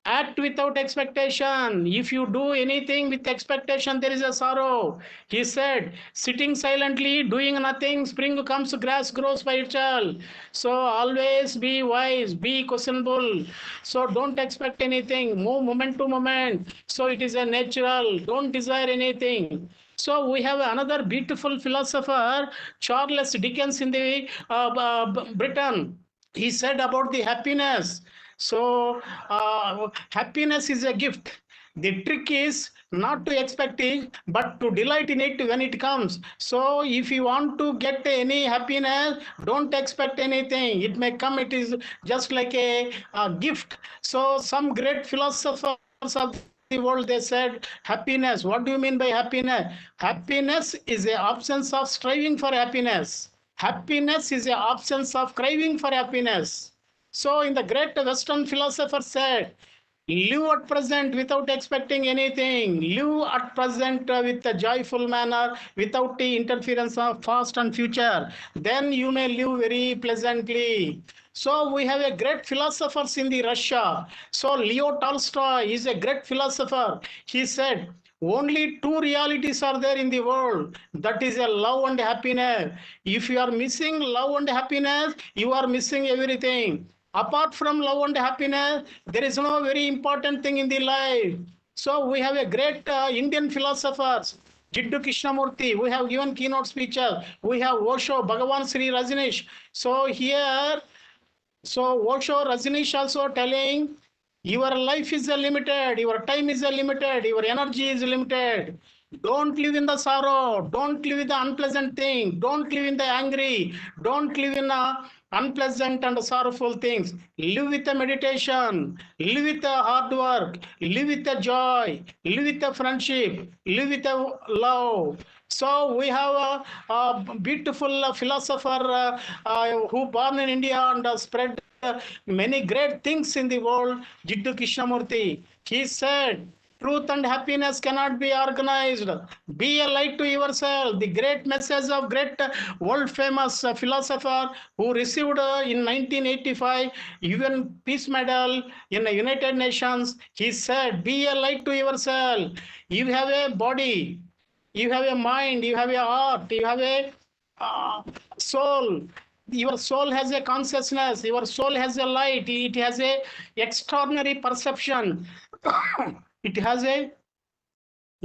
act without expectation. If you do anything with expectation, there is a sorrow. He said, sitting silently, doing nothing, spring comes, grass grows by itself. So always be wise, be questionable. So don't expect anything, move moment to moment. So it is a natural, don't desire anything. So we have another beautiful philosopher, Charles Dickens in the Britain. He said about the happiness. So happiness is a gift. The trick is not to expect it, but to delight in it when it comes. So if you want to get any happiness, don't expect anything. It may come, it is just like a gift. So some great philosophers of the world, they said, happiness. What do you mean by happiness? Happiness is the absence of striving for happiness. Happiness is the absence of craving for happiness. So in the great Western philosopher said, live at present without expecting anything. Live at present with a joyful manner, without the interference of past and future. Then you may live very pleasantly. So we have a great philosophers in the Russia. So Leo Tolstoy is a great philosopher. He said, Only two realities are there in the world. That is a love and happiness. If you are missing love and happiness, you are missing everything. Apart from love and happiness, there is no very important thing in the life. So we have a great Indian philosophers, Jiddu Krishnamurti. We have given keynote speeches. We have Osho, Bhagavan Sri Rajneesh. So here, Osho, Rajneesh also telling, your life is limited, your time is limited, your energy is limited. Don't live in the sorrow, don't live in the unpleasant thing, don't live in the angry, don't live in the unpleasant and sorrowful things. Live with the meditation, live with the hard work, live with the joy, live with the friendship, live with the love. So we have a beautiful philosopher who born in India and spread many great things in the world, Jiddu Krishnamurti. He said, truth and happiness cannot be organized. Be a light to yourself. The great message of great world famous philosopher who received in 1985 UN Peace Medal in the United Nations. He said, be a light to yourself. You have a body, you have a mind, you have a heart, you have a soul. Your soul has a consciousness, your soul has a light, it has a extraordinary perception, it has a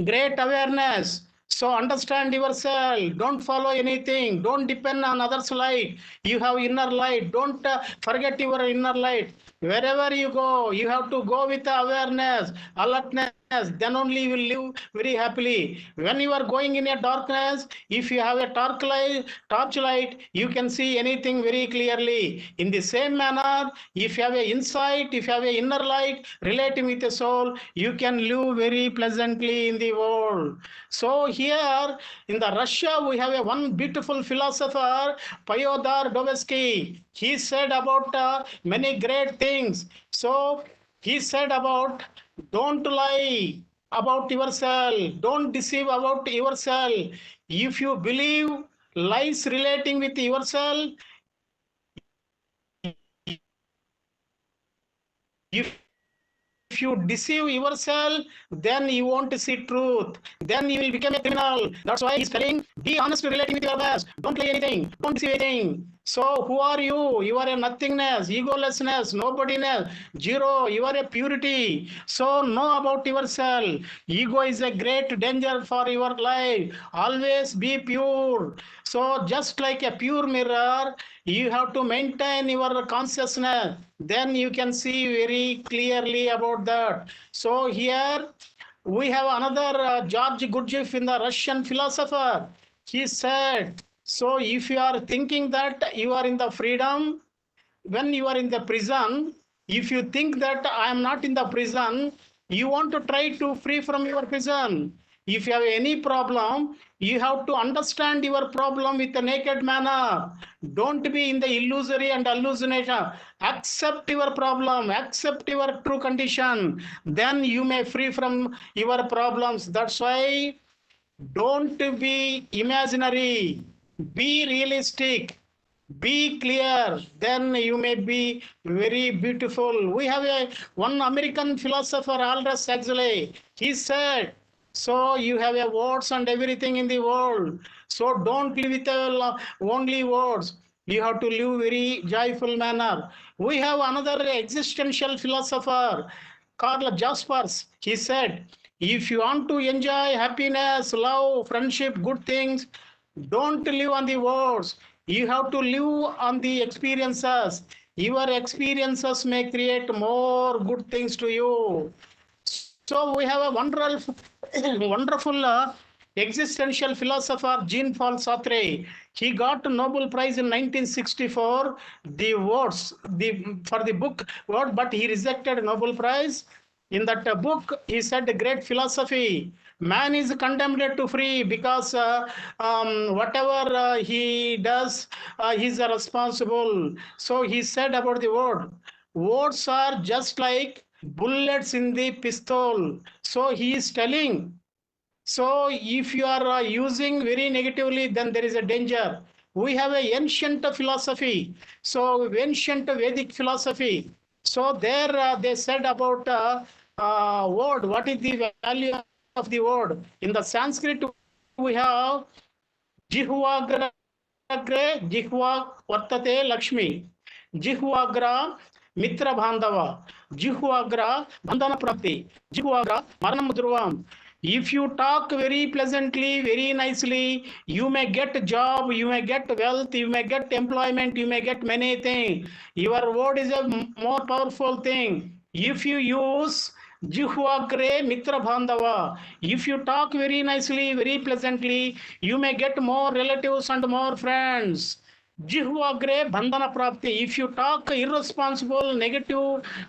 great awareness. So understand yourself, don't follow anything, don't depend on others' light. You have inner light, don't forget your inner light. Wherever you go, you have to go with awareness, alertness, then only you will live very happily. When you are going in a darkness, if you have a torch light, you can see anything very clearly. In the same manner, if you have an insight, if you have an inner light relating with the soul, you can live very pleasantly in the world. So here in the Russia, we have one beautiful philosopher, Fyodor Dostoevsky. He said about many great things. So he said about, don't lie about yourself, don't deceive about yourself. If you believe lies relating with yourself, if you deceive yourself, then you won't see truth. Then you will become a criminal. That's why he's telling, be honest relating with your past. Don't play anything. Don't deceive anything. So who are you? You are a nothingness, egolessness, nobodiness, zero. You are a purity. So know about yourself. Ego is a great danger for your life. Always be pure. So just like a pure mirror, you have to maintain your consciousness. Then you can see very clearly about that. So here we have another George Gurdjieff in the Russian philosopher. He said, so if you are thinking that you are in the freedom, when you are in the prison, if you think that I am not in the prison, you want to try to free from your prison. If you have any problem, you have to understand your problem with a naked manner. Don't be in the illusory and hallucination. Accept your problem, accept your true condition. Then you may free from your problems. That's why don't be imaginary. Be realistic. Be clear, then you may be very beautiful. We have one American philosopher, Aldous Huxley. He said, so you have words and everything in the world. So don't live with only words. You have to live very joyful manner. We have another existential philosopher, Karl Jaspers. He said, if you want to enjoy happiness, love, friendship, good things, don't live on the words. You have to live on the experiences. Your experiences may create more good things to you. So we have a wonderful existential philosopher, Jean-Paul Sartre. He got a Nobel Prize in 1964. For the book word, but he rejected Nobel Prize. In that book, he said great philosophy. Man is condemned to free because whatever he does, he's responsible. So he said about the word, words are just like bullets in the pistol. So he is telling, so if you are using very negatively, then there is a danger. We have an ancient philosophy. So ancient Vedic philosophy. So there they said about word, what is the value of the word. In the Sanskrit, we have Jihvagra Jihva Vartate Lakshmi. Jihvagra Mitra Bandhava. Jihvagra Bandhana Prapti. Jihvagra Maranam Dhruvam. If you talk very pleasantly, very nicely, you may get a job, you may get wealth, you may get employment, you may get many things. Your word is a more powerful thing. If you use Jihvagre Mitra Bandhava, if you talk very nicely, very pleasantly, you may get more relatives and more friends. Jihvagre Bandhana Prapti. If you talk irresponsible, negative,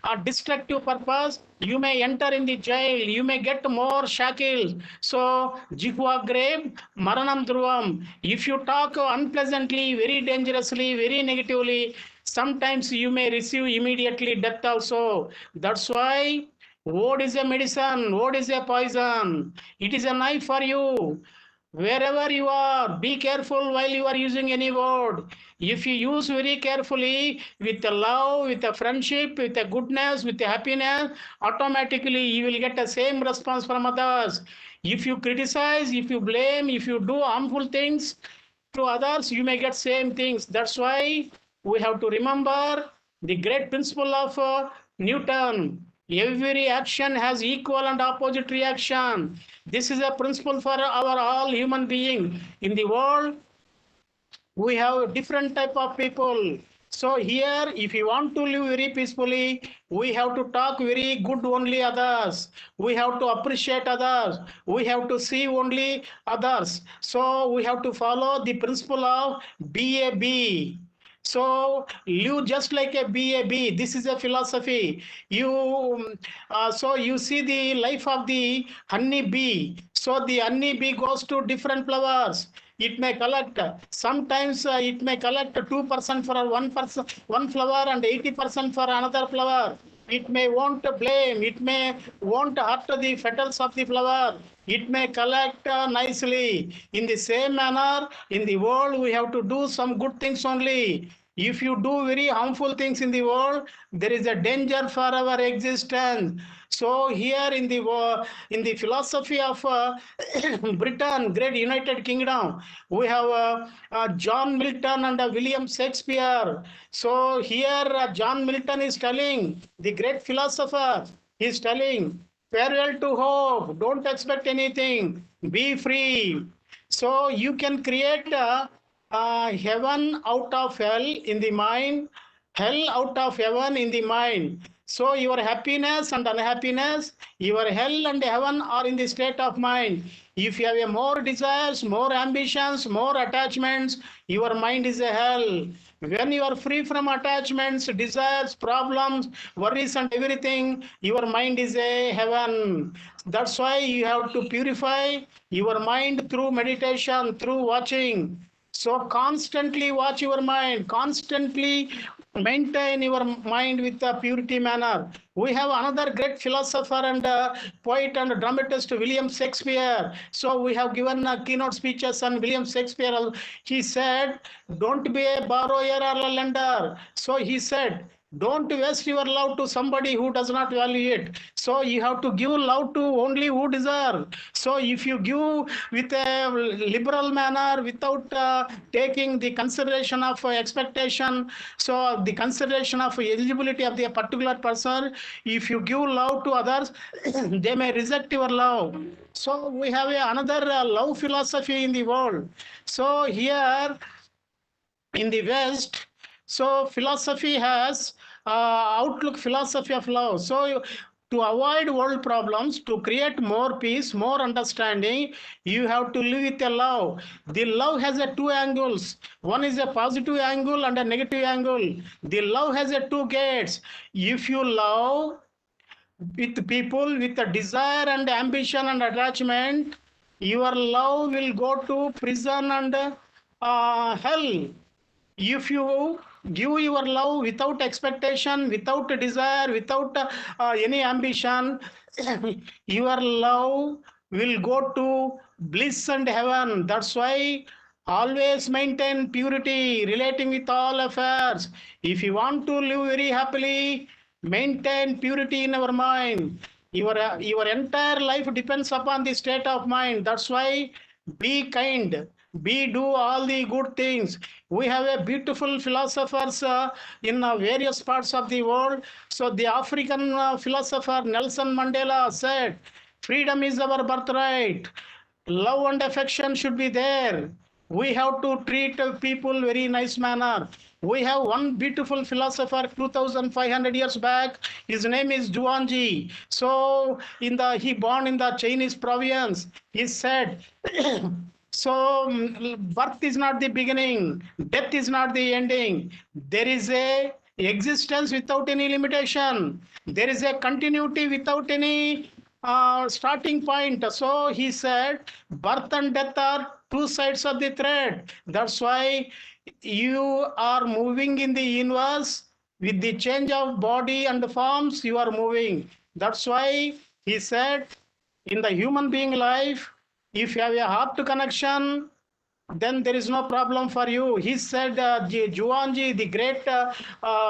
or destructive purpose, you may enter in the jail. You may get more shackles. So Jihvagre Maranam Dhruvam. If you talk unpleasantly, very dangerously, very negatively, sometimes you may receive immediately death also. That's why word is a medicine, word is a poison. It is a knife for you. Wherever you are, be careful while you are using any word. If you use very carefully, with a love, with a friendship, with a goodness, with a happiness, automatically you will get the same response from others. If you criticize, if you blame, if you do harmful things to others, you may get same things. That's why we have to remember the great principle of Newton. Every action has equal and opposite reaction. This is a principle for our all human being. In the world, we have different type of people. So here, if you want to live very peacefully, we have to talk very good only others. We have to appreciate others. We have to see only others. So we have to follow the principle of BAB. So live just like a BAB. This is a philosophy. So you see the life of the honey bee. So the honey bee goes to different flowers. It may collect, sometimes it may collect 2% for one flower and 80% for another flower. It may want to blame, it may want to hurt the petals of the flower. It may collect nicely. In the same manner, in the world, we have to do some good things only. If you do very harmful things in the world, there is a danger for our existence. So here in the philosophy of Britain, Great United Kingdom, we have John Milton and William Shakespeare. So here John Milton is telling, the great philosopher is telling, farewell to hope, don't expect anything, be free. So you can create heaven out of hell in the mind, hell out of heaven in the mind. So your happiness and unhappiness, your hell and heaven are in the state of mind. If you have more desires, more ambitions, more attachments, your mind is a hell. When you are free from attachments, desires, problems, worries and everything, your mind is a heaven. That's why you have to purify your mind through meditation, through watching. So constantly watch your mind, constantly maintain your mind with a purity manner. We have another great philosopher and poet and dramatist, William Shakespeare. So we have given keynote speeches on William Shakespeare. He said, don't be a borrower or a lender. So he said, don't waste your love to somebody who does not value it. So you have to give love to only who deserve. So if you give with a liberal manner, without taking the consideration of expectation, so the consideration of eligibility of the particular person, if you give love to others, they may reject your love. So we have another love philosophy in the world. So here in the West, so philosophy has outlook philosophy of love. So to avoid world problems, to create more peace, more understanding, you have to live with a love. The love has a two angles. One is a positive angle and a negative angle. The love has a two gates. If you love with people with a desire and ambition and attachment, your love will go to prison and hell. If you give your love without expectation, without desire, without any ambition, your love will go to bliss and heaven. That's why always maintain purity, relating with all affairs. If you want to live very happily, maintain purity in our mind. Your entire life depends upon the state of mind. That's why be kind, do all the good things. We have a beautiful philosophers in various parts of the world. So the African philosopher Nelson Mandela said, freedom is our birthright. Love and affection should be there. We have to treat people very nice manner. We have one beautiful philosopher 2500 years back. His name is Zhuangzi. So he born in the Chinese province. He said, so birth is not the beginning, death is not the ending. There is a existence without any limitation. There is a continuity without any starting point. So he said, birth and death are two sides of the thread. That's why you are moving in the universe. With the change of body and forms, you are moving. That's why he said, in the human being life, if you have a heart connection, then there is no problem for you. He said, Zhuangzi, the great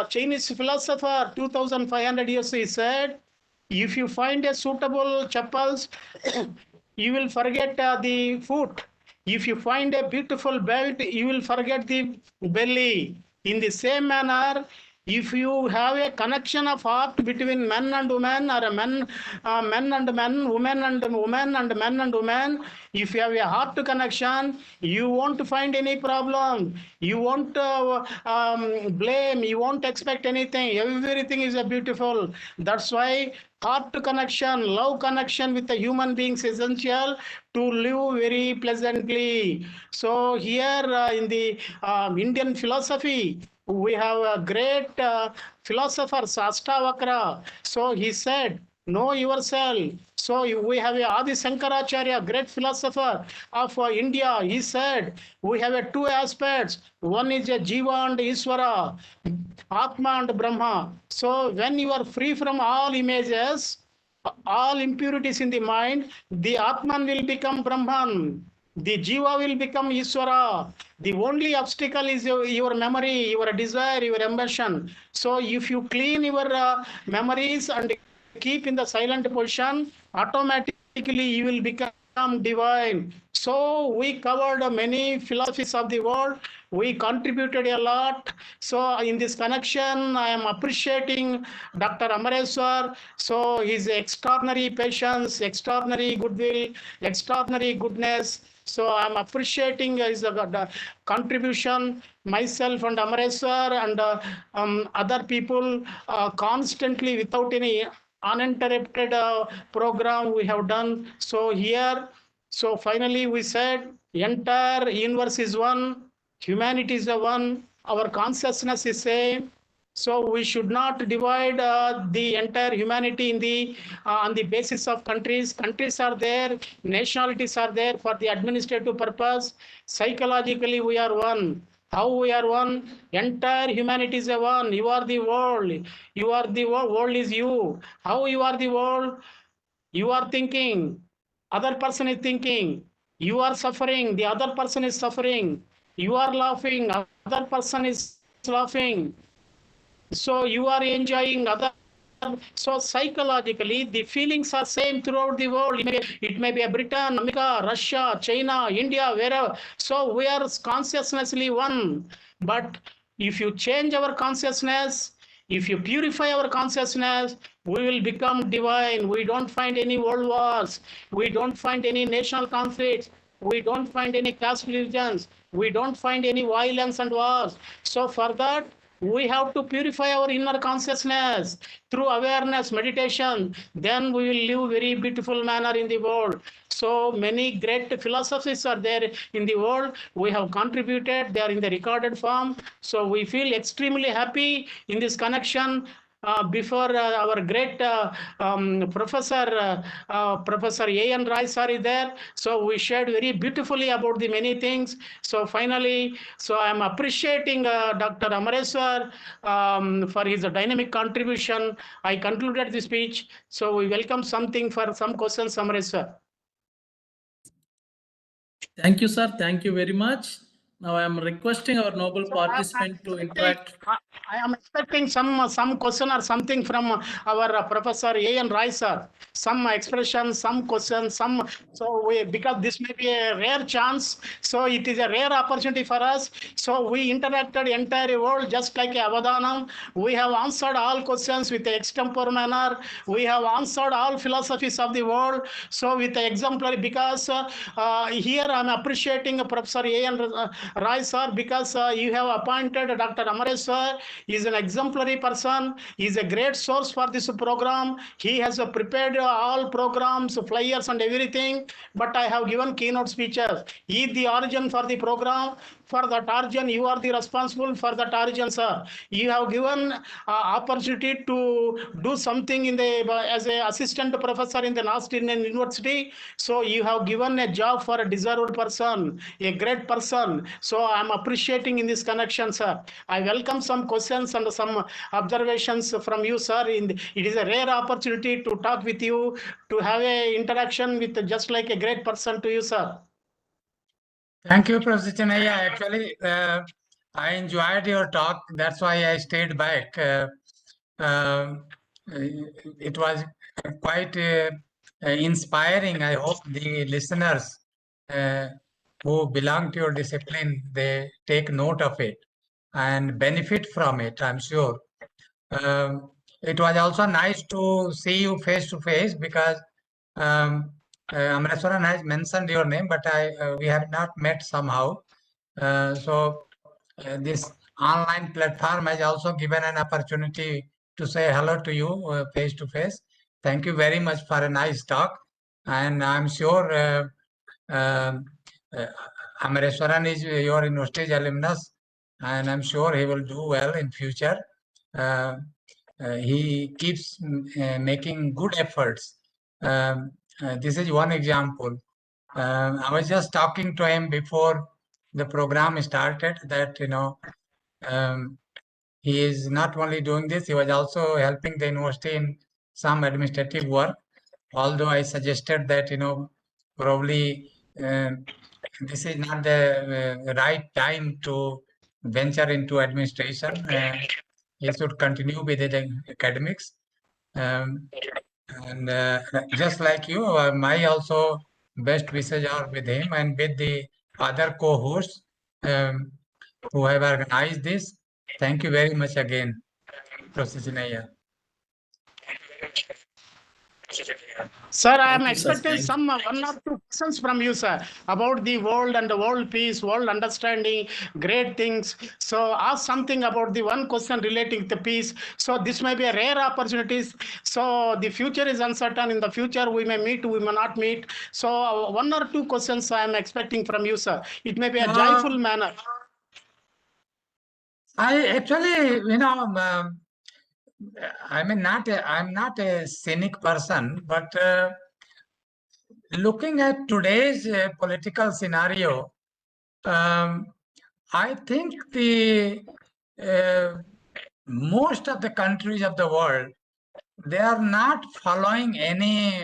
Chinese philosopher, 2500 years, he said, if you find a suitable chappals, you will forget the foot. If you find a beautiful belt, you will forget the belly. In the same manner, if you have a connection of heart between men and women, or men and men, women and women, and men and women, if you have a heart connection, you won't find any problem. You won't blame. You won't expect anything. Everything is beautiful. That's why heart connection, love connection with the human beings is essential to live very pleasantly. So here in the Indian philosophy, we have a great philosopher, Sastavakra. So he said, know yourself. So we have a Adi Sankaracharya, great philosopher of India. He said, we have two aspects. One is a Jiva and Iswara, Atma and Brahma. So when you are free from all images, all impurities in the mind, the Atman will become Brahman. The Jiva will become Iswara. The only obstacle is your memory, your desire, your ambition. So if you clean your memories and keep in the silent position, automatically you will become divine. So we covered many philosophies of the world. We contributed a lot. So in this connection, I am appreciating Dr. Amareshwar. So his extraordinary patience, extraordinary goodwill, extraordinary goodness. So I'm appreciating his contribution. Myself and Amareshwar and other people constantly, without any uninterrupted program we have done. So here, so finally we said, entire universe is one, humanity is the one, our consciousness is same. So we should not divide the entire humanity in the on the basis of countries. Countries are there, nationalities are there for the administrative purpose. Psychologically, we are one. How we are one? Entire humanity is a one. You are the world. You are the world. World is you. How you are the world? You are thinking. Other person is thinking. You are suffering. The other person is suffering. You are laughing. Other person is laughing. So you are enjoying other. So psychologically, the feelings are same throughout the world. It may be a Britain, America, Russia, China, India, wherever. So we are consciously one. But if you change our consciousness, if you purify our consciousness, we will become divine. We don't find any world wars. We don't find any national conflicts. We don't find any caste religions. We don't find any violence and wars. So for that, we have to purify our inner consciousness through awareness, meditation. Then we will live very beautiful manner in the world. So many great philosophies are there in the world. We have contributed. They are in the recorded form. So we feel extremely happy in this connection. Before our great Professor A.N. Rai sir is there. So we shared very beautifully about the many things. So finally, so I am appreciating Dr. Amareshwar for his dynamic contribution. I concluded the speech. So we welcome something for some questions, Amareshwar. Thank you, sir. Thank you very much. Now I am requesting our noble participant to interact. I am expecting some question or something from our Professor A.N. Rai sir. Some expression, some questions, some. So because this may be a rare chance, so it is a rare opportunity for us. So we interacted entire world just like a Avadhanam. We have answered all questions with the extempore manner. We have answered all philosophies of the world. So with the exemplary, because here I am appreciating Professor A.N. Rai sir, because you have appointed Dr. Amareshwar. He is an exemplary person. He is a great source for this program. He has prepared all programs, flyers and everything. But I have given keynote speeches. He is the origin for the program. For that origin, you are the responsible for that origin, sir. You have given opportunity to do something in the as a assistant professor in the North Indian University. So you have given a job for a deserved person, a great person. So I am appreciating in this connection, sir. I welcome some questions and some observations from you, sir. It is a rare opportunity to talk with you, to have a interaction with just like a great person to you, sir. Thank you, Professor Chinaya. Actually, I enjoyed your talk. That's why I stayed back. It was quite inspiring. I hope the listeners who belong to your discipline, they take note of it and benefit from it, I'm sure. It was also nice to see you face to face, because Amareshwaran has mentioned your name, but we have not met somehow. So this online platform has also given an opportunity to say hello to you face to face. Thank you very much for a nice talk. And I'm sure Amareshwaran is your university's alumnus, and I'm sure he will do well in future. He keeps making good efforts. This is one example. I was just talking to him before the program started that, he is not only doing this, he was also helping the university in some administrative work. Although I suggested that, probably this is not the right time to venture into administration. He should continue with the academics. And just like you, my also best wishes are with him and with the other co-hosts who have organized this. Thank you very much again, Professor Chinaya. Sir, I am Thank you, sir. expecting Thank some one or two questions from you, sir, about the world and the world peace, world understanding, great things. So ask something about the one question relating to peace. So this may be a rare opportunities. So the future is uncertain. In the future, we may meet, we may not meet. So one or two questions I am expecting from you, sir. It may be a joyful manner. I actually, I'm not a cynic person, but looking at today's political scenario, I think the most of the countries of the world, they are not following any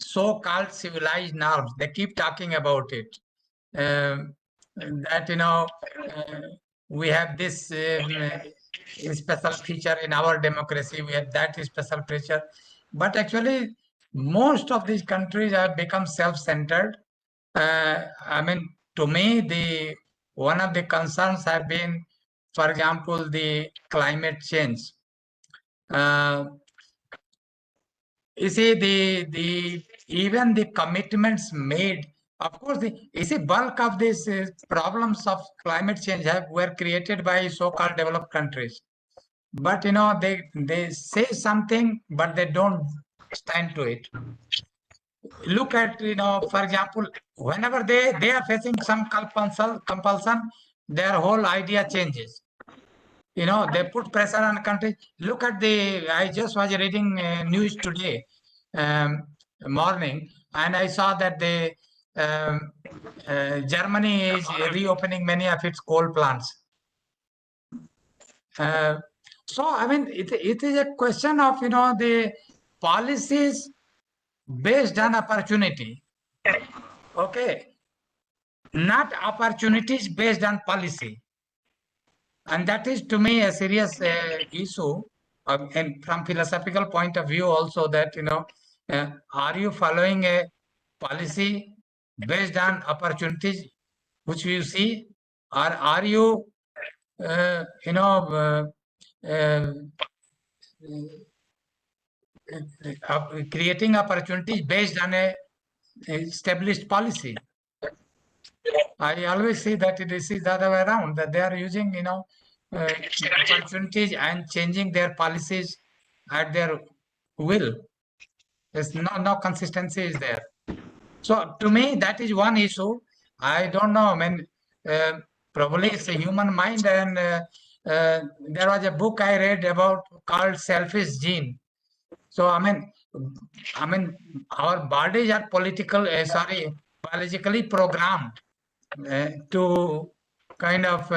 so-called civilized norms. They keep talking about it. That we have this special feature in our democracy, we have that special feature, but actually most of these countries have become self-centered. I mean, to me, one of the concerns have been, for example, the climate change. You see, even the commitments made. Of course, bulk of these problems of climate change were created by so-called developed countries. But they say something, but they don't stand to it. Look at, for example, whenever they are facing some compulsion, their whole idea changes. They put pressure on the country. Look at I just was reading news today morning, and I saw that Germany is reopening many of its coal plants. So, I mean, it is a question of, the policies based on opportunity. Okay. Not opportunities based on policy. And that is to me a serious issue, and from philosophical point of view also, that are you following a policy based on opportunities which you see, or are you uh, you know uh, creating opportunities based on a established policy? I always see that it is the other way around, that they are using, opportunities and changing their policies at their will. There's no consistency is there. So to me, that is one issue. I don't know. I mean, probably it's a human mind, and there was a book I read about called Selfish Gene. So I mean, our bodies are biologically programmed to kind of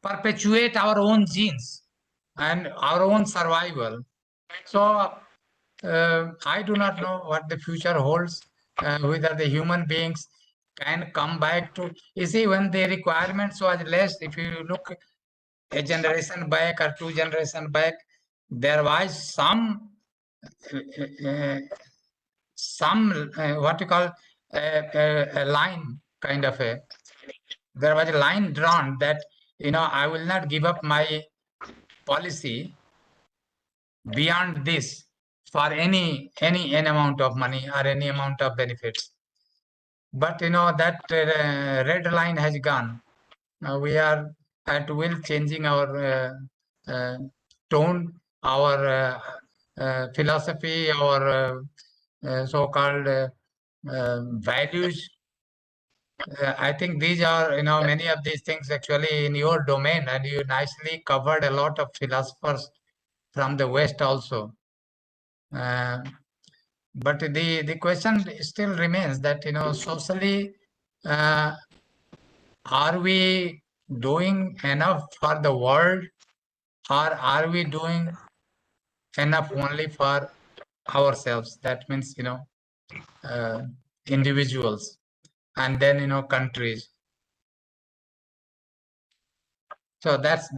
perpetuate our own genes and our own survival. So I do not know what the future holds, whether the human beings can come back to, you see, when the requirements was less, if you look a generation back or 2 generations back, there was some what you call a line, kind of there was a line drawn that I will not give up my policy beyond this for any amount of money or any amount of benefits. But that red line has gone. Now we are at will changing our tone, our philosophy, our so-called values. I think these are, many of these things actually in your domain, and you nicely covered a lot of philosophers from the West also. But the question still remains that, socially, are we doing enough for the world, or are we doing enough only for ourselves? That means, individuals, and then, countries. So that's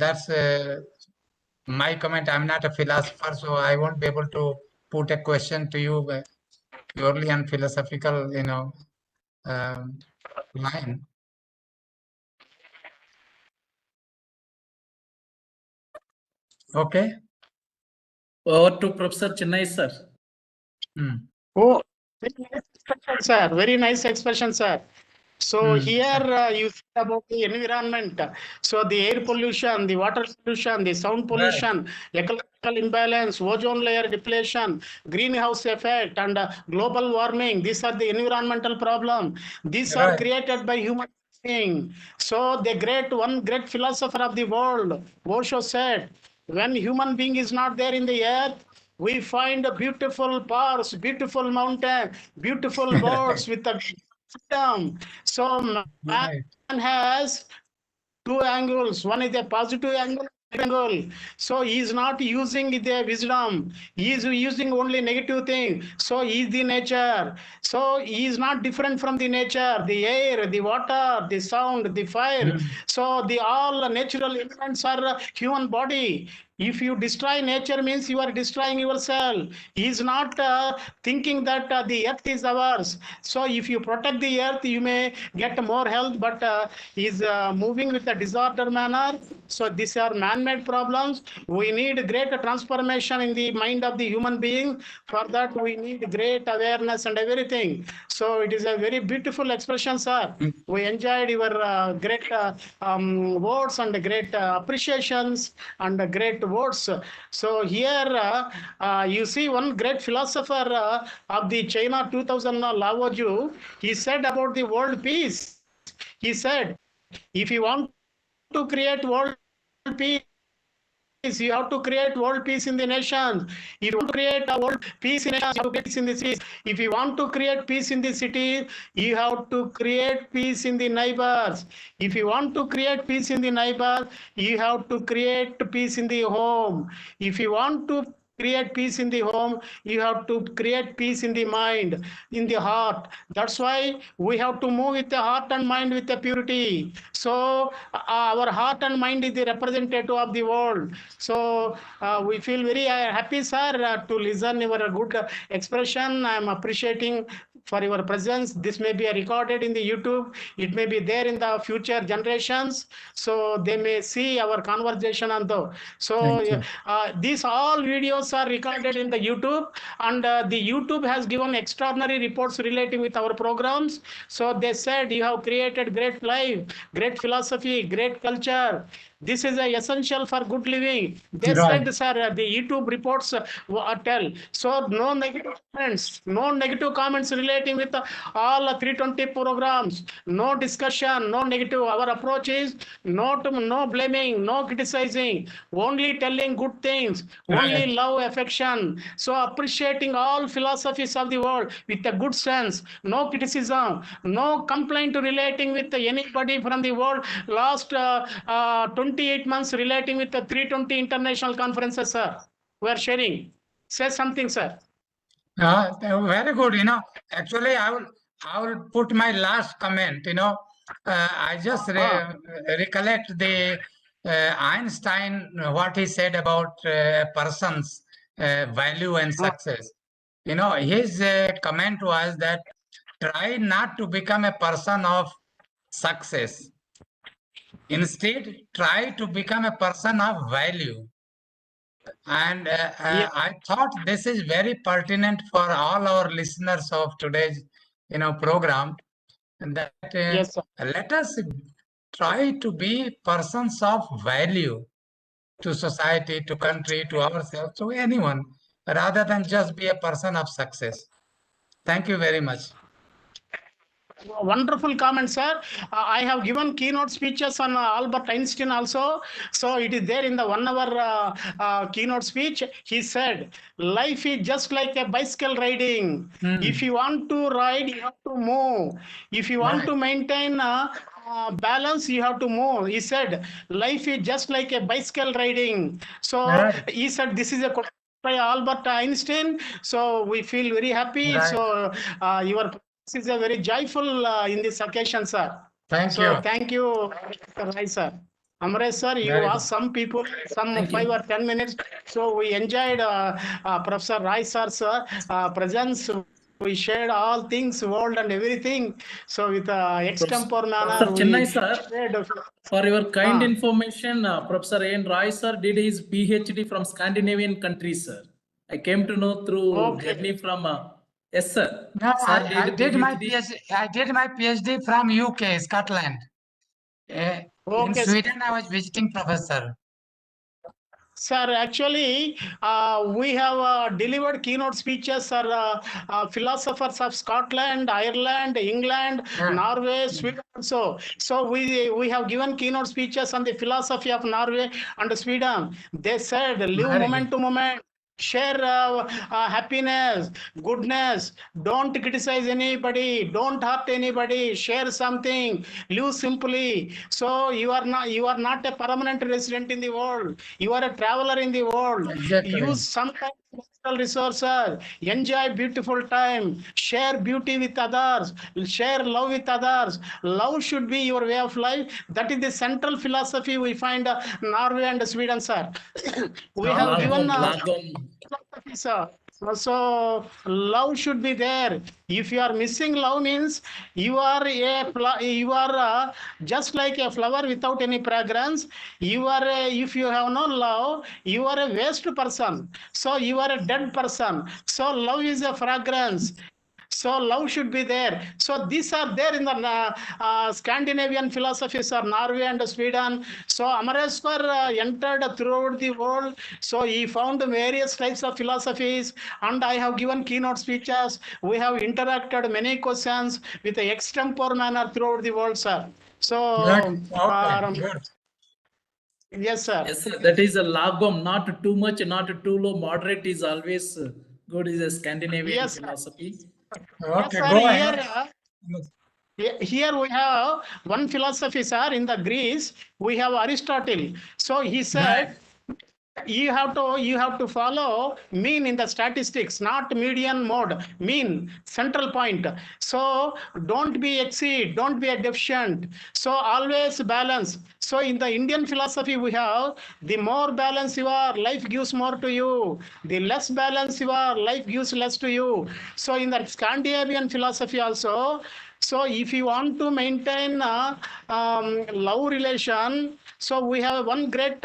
my comment. I'm not a philosopher, so I won't be able to put a question to you purely on philosophical, line. Okay. Over to Professor Chennai, sir. Oh, very nice expression, sir. Very nice expression, sir. So here you said about the environment. So the air pollution, the water pollution, the sound pollution, ecological imbalance, ozone layer depletion, greenhouse effect, and global warming. These are the environmental problem. These are created by human being. So one great philosopher of the world, Osho, said, when human being is not there in the earth, we find beautiful parks, beautiful mountain, beautiful birds with a freedom. So man has two angles. One is a positive angle. So he is not using the wisdom. He is using only negative thing. So he is the nature. So he is not different from the nature. The air, the water, the sound, the fire. So the all natural elements are human body. If you destroy nature, means you are destroying yourself. He is not thinking that the earth is ours. So if you protect the earth, you may get more health, but he is moving with a disorder manner. So these are man-made problems. We need great transformation in the mind of the human being. For that, we need great awareness and everything. So it is a very beautiful expression, sir. We enjoyed your great words and great appreciations and great words. So here you see one great philosopher of the China 2000, Lao Tzu, he said about the world peace. He said, if you want to create world peace, you have to create world peace in the nations. If you want to create a world peace in nations, you have to create peace in the cities. If you want to create peace in the city, you have to create peace in the neighbors. If you want to create peace in the neighbor, you have to create peace in the home. If you want to create peace in the home, you have to create peace in the mind, in the heart. That's why we have to move with the heart and mind with the purity. So our heart and mind is the representative of the world. So we feel very happy, sir, to listen your good expression. I am appreciating for your presence. This may be recorded in the YouTube. It may be there in the future generations. So they may see our conversation on the. So these all videos are recorded in the YouTube, and the YouTube has given extraordinary reports relating with our programs. So they said you have created great life, great philosophy, great culture. This is essential for good living. They Right. said, sir, the YouTube reports tell. So no negative comments, relating with all 320 programs. No discussion, no negative. Our approach is no blaming, no criticizing, only telling good things, only Right. love, affection. So appreciating all philosophies of the world with a good sense, no criticism, no complaint relating with anybody from the world. Last 28 months relating with the 320 international conferences, sir. We are sharing. Say something, sir. Very good. Actually, I will put my last comment. I just recollect the Einstein, what he said about a person's value and success. His comment was that try not to become a person of success. Instead, try to become a person of value. And I thought this is very pertinent for all our listeners of today's, program. And that Yes, sir. let us try to be persons of value to society, to country, to ourselves, to anyone, rather than just be a person of success. Thank you very much. Wonderful comment, sir. I have given keynote speeches on Albert Einstein also. So it is there in the 1 hour keynote speech. He said, life is just like a bicycle riding. If you want to ride, you have to move. If you want to maintain balance, you have to move. He said, life is just like a bicycle riding. So he said, this is a quote by Albert Einstein. So we feel very happy. Right. So this is a very joyful in this occasion, sir. Thank So you. thank you, Mr. Rai, sir. Amresh, sir, you Very asked some people some Thank 5 you. or 10 minutes. So we enjoyed Professor Rai, sir's presence. We shared all things, world and everything. So with extempore manner, Professor Chennai, we sir, shared. for your kind information, Professor N. Roy, sir, did his PhD from Scandinavian countries, sir. I came to know through journey from, yes, sir. No, Sir I did my PhD. PhD. I did my PhD from UK, Scotland. In Okay, Sweden, I was visiting professor. Sir, actually, we have delivered keynote speeches, sir, philosophers of Scotland, Ireland, England, Norway, Sweden also. So we have given keynote speeches on the philosophy of Norway and Sweden. They said, live moment to moment. Share happiness, goodness. Don't criticize anybody. Don't hurt anybody. Share something. Live simply. So you are not a permanent resident in the world. You are a traveler in the world. Exactly. Use some kind of natural resources. Enjoy beautiful time. Share beauty with others. Share love with others. Love should be your way of life. That is the central philosophy we find Norway and Sweden, sir. We have given. Lagom. Sir. So love should be there. If you are missing love, means you are just like a flower without any fragrance. If you have no love, you are a waste person. So you are a dead person. So love is a fragrance. So love should be there. So these are there in the Scandinavian philosophies of Norway and Sweden. So Amareshwar entered throughout the world. So he found various types of philosophies, and I have given keynote speeches. We have interacted many questions with the extempore manner throughout the world, sir. So Good. yes, sir. Yes, sir. That is a lagom, not too much, not too low. Moderate is always good. Is a Scandinavian Yes, sir. philosophy. Okay, Yes, sir. go ahead. Here we have one philosophy, sir. In the Greece, we have Aristotle. So he said, you have to follow mean in the statistics, not median mode, mean central point. So don't be exceed, don't be a deficient. So always balance. So in the Indian philosophy we have, the more balance you are, life gives more to you. The less balance you are, life gives less to you. So in the Scandinavian philosophy also, so if you want to maintain love relation, so we have one great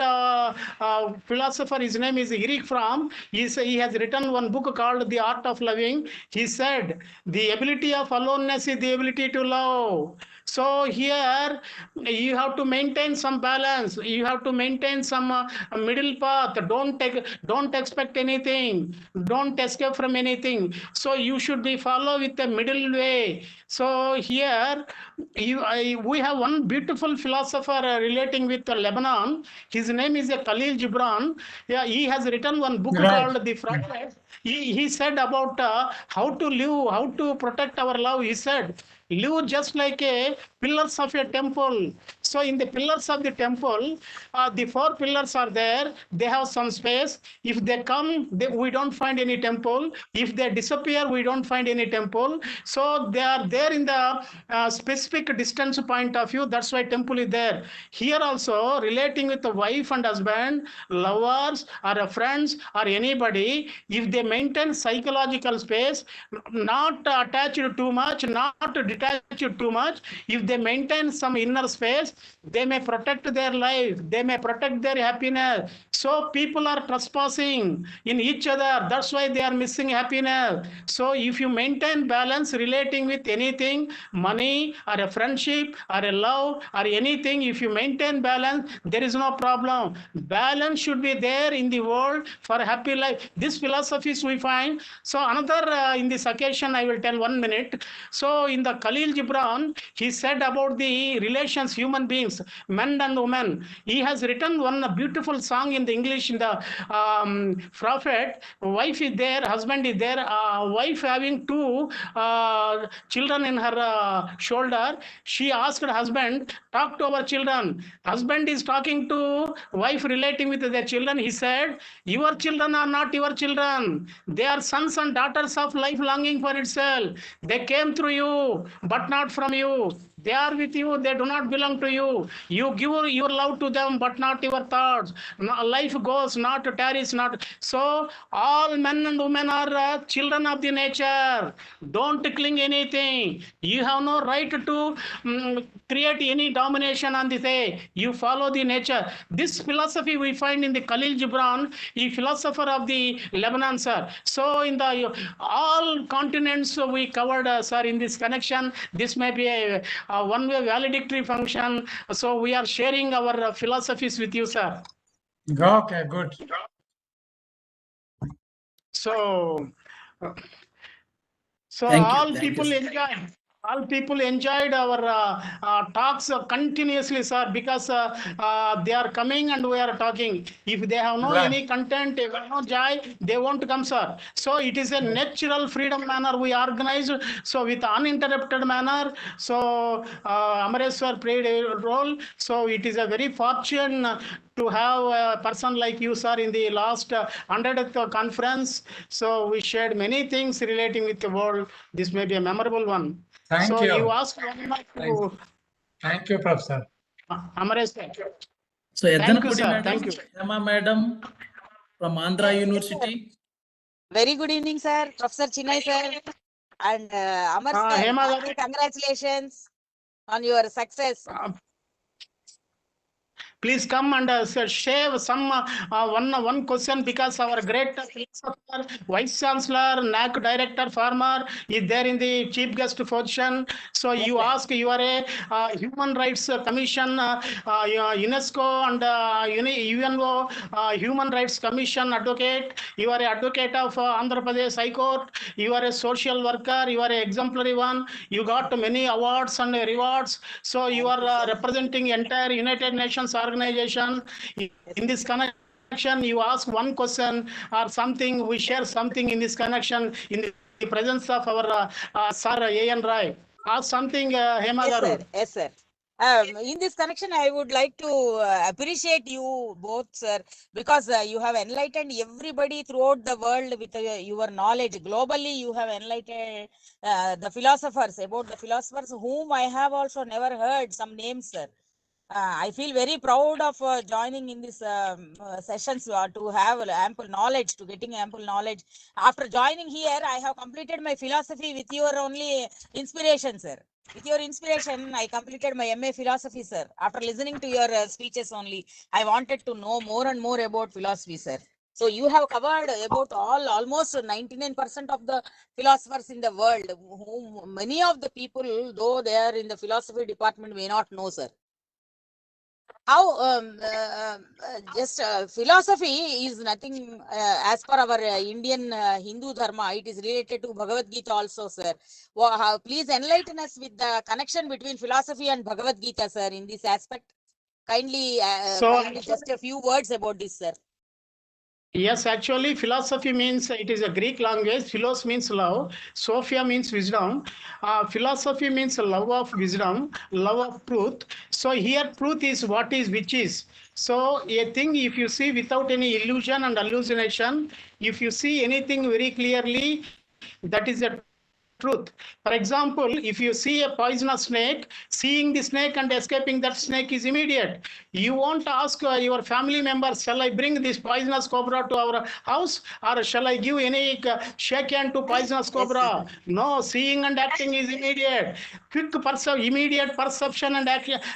philosopher, his name is Eric Fromm. He has written one book called The Art of Loving. He said, the ability of aloneness is the ability to love. So here you have to maintain some balance. You have to maintain some middle path. Don't expect anything. Don't escape from anything. So you should be follow with the middle way. So here we have one beautiful philosopher relating with Lebanon. His name is Khalil Gibran. Yeah, he has written one book Right. called The Prophet. He said about how to live, how to protect our love. He said, live just like a pillars of a temple. So in the pillars of the temple, the 4 pillars are there. They have some space. If they come, we don't find any temple. If they disappear, we don't find any temple. So they are there in the specific distance point of view. That's why temple is there. Here also, relating with the wife and husband, lovers or friends or anybody, if they maintain psychological space, not attached too much, not detached too much, if they maintain some inner space, they may protect their life, they may protect their happiness. So people are trespassing in each other. That's why they are missing happiness. So if you maintain balance relating with anything, money or a friendship or a love or anything, if you maintain balance, there is no problem. Balance should be there in the world for a happy life. These philosophies we find. So another in this occasion, I will tell 1 minute. So in the Khalil Gibran, he said about the relations, human beings, men and women. He has written one beautiful song in the English in the Prophet. Wife is there, husband is there. Wife having 2 children in her shoulder. She asked her husband, talk to our children. Husband is talking to wife relating with their children. He said, your children are not your children. They are sons and daughters of life longing for itself. They came through you, but not from you. They are with you, they do not belong to you. You give your love to them, but not your thoughts. Life goes, not tarries, not. So all men and women are children of the nature. Don't cling anything. You have no right to create any domination on this day. You follow the nature. This philosophy we find in the Khalil Gibran, a philosopher of the Lebanon, sir. So in the all continents we covered, sir, in this connection. This may be a one-way valedictory function. So we are sharing our philosophies with you, sir. Okay, good. So, Thank you. all Thank people you. enjoyed. All people enjoyed our talks continuously, sir, because they are coming and we are talking. If they have no Right. any content, they have no joy, they won't come, sir. So it is a natural freedom manner we organize. So with uninterrupted manner. So Amareswar played a role. So it is a very fortune to have a person like you, sir, in the last 100th conference. So we shared many things relating with the world. This may be a memorable one. Thank So you. asked one more to Thank you, Professor. Amaresh. So, Thank you, Eddanapudi sir. madam, Thank you. Emma madam from Andhra University. Very good evening, sir. Professor Chinay, sir. And Amar, sir, Hema garu. congratulations on your success. Please come and share some one question, because our great philosopher, Vice Chancellor, NAC Director, Farmer is there in the chief guest position. So Yes, you sir. ask, you are a Human Rights Commission, UNESCO and UNO Human Rights Commission advocate. You are an advocate of Andhra Pradesh High Court. You are a social worker. You are an exemplary one. You got many awards and rewards. So you are representing entire United Nations organization. In this connection, you ask one question or something, we share something in this connection in the presence of our Sir A.N. Rai. Ask something, Hema Yes, garu. sir. Yes, sir. In this connection, I would like to appreciate you both, sir, because you have enlightened everybody throughout the world with your knowledge. Globally, you have enlightened the philosophers, about the philosophers whom I have also never heard some names, sir. I feel very proud of joining in this sessions to have ample knowledge, to getting ample knowledge. After joining here, I have completed my philosophy with your only inspiration, sir. With your inspiration, I completed my MA philosophy, sir. After listening to your speeches only, I wanted to know more and more about philosophy, sir. So you have covered about almost 99% of the philosophers in the world, whom many of the people, though they are in the philosophy department, may not know, sir. How just philosophy is nothing as per our Indian Hindu dharma. It is related to Bhagavad Gita also, sir. Please enlighten us with the connection between philosophy and Bhagavad Gita, sir, in this aspect. Kindly, kindly just a few words about this, sir. Yes, actually, philosophy means, it is a Greek language. Philos means love. Sophia means wisdom. Philosophy means love of wisdom, love of truth. So here, truth is what is, which is. So a thing, if you see without any illusion and hallucination, if you see anything very clearly, that is a truth. For example, if you see a poisonous snake, seeing the snake and escaping that snake is immediate. You won't ask your family members, shall I bring this poisonous cobra to our house, or shall I give any shake hand to poisonous cobra? No, seeing and acting is immediate. Quick immediate perception and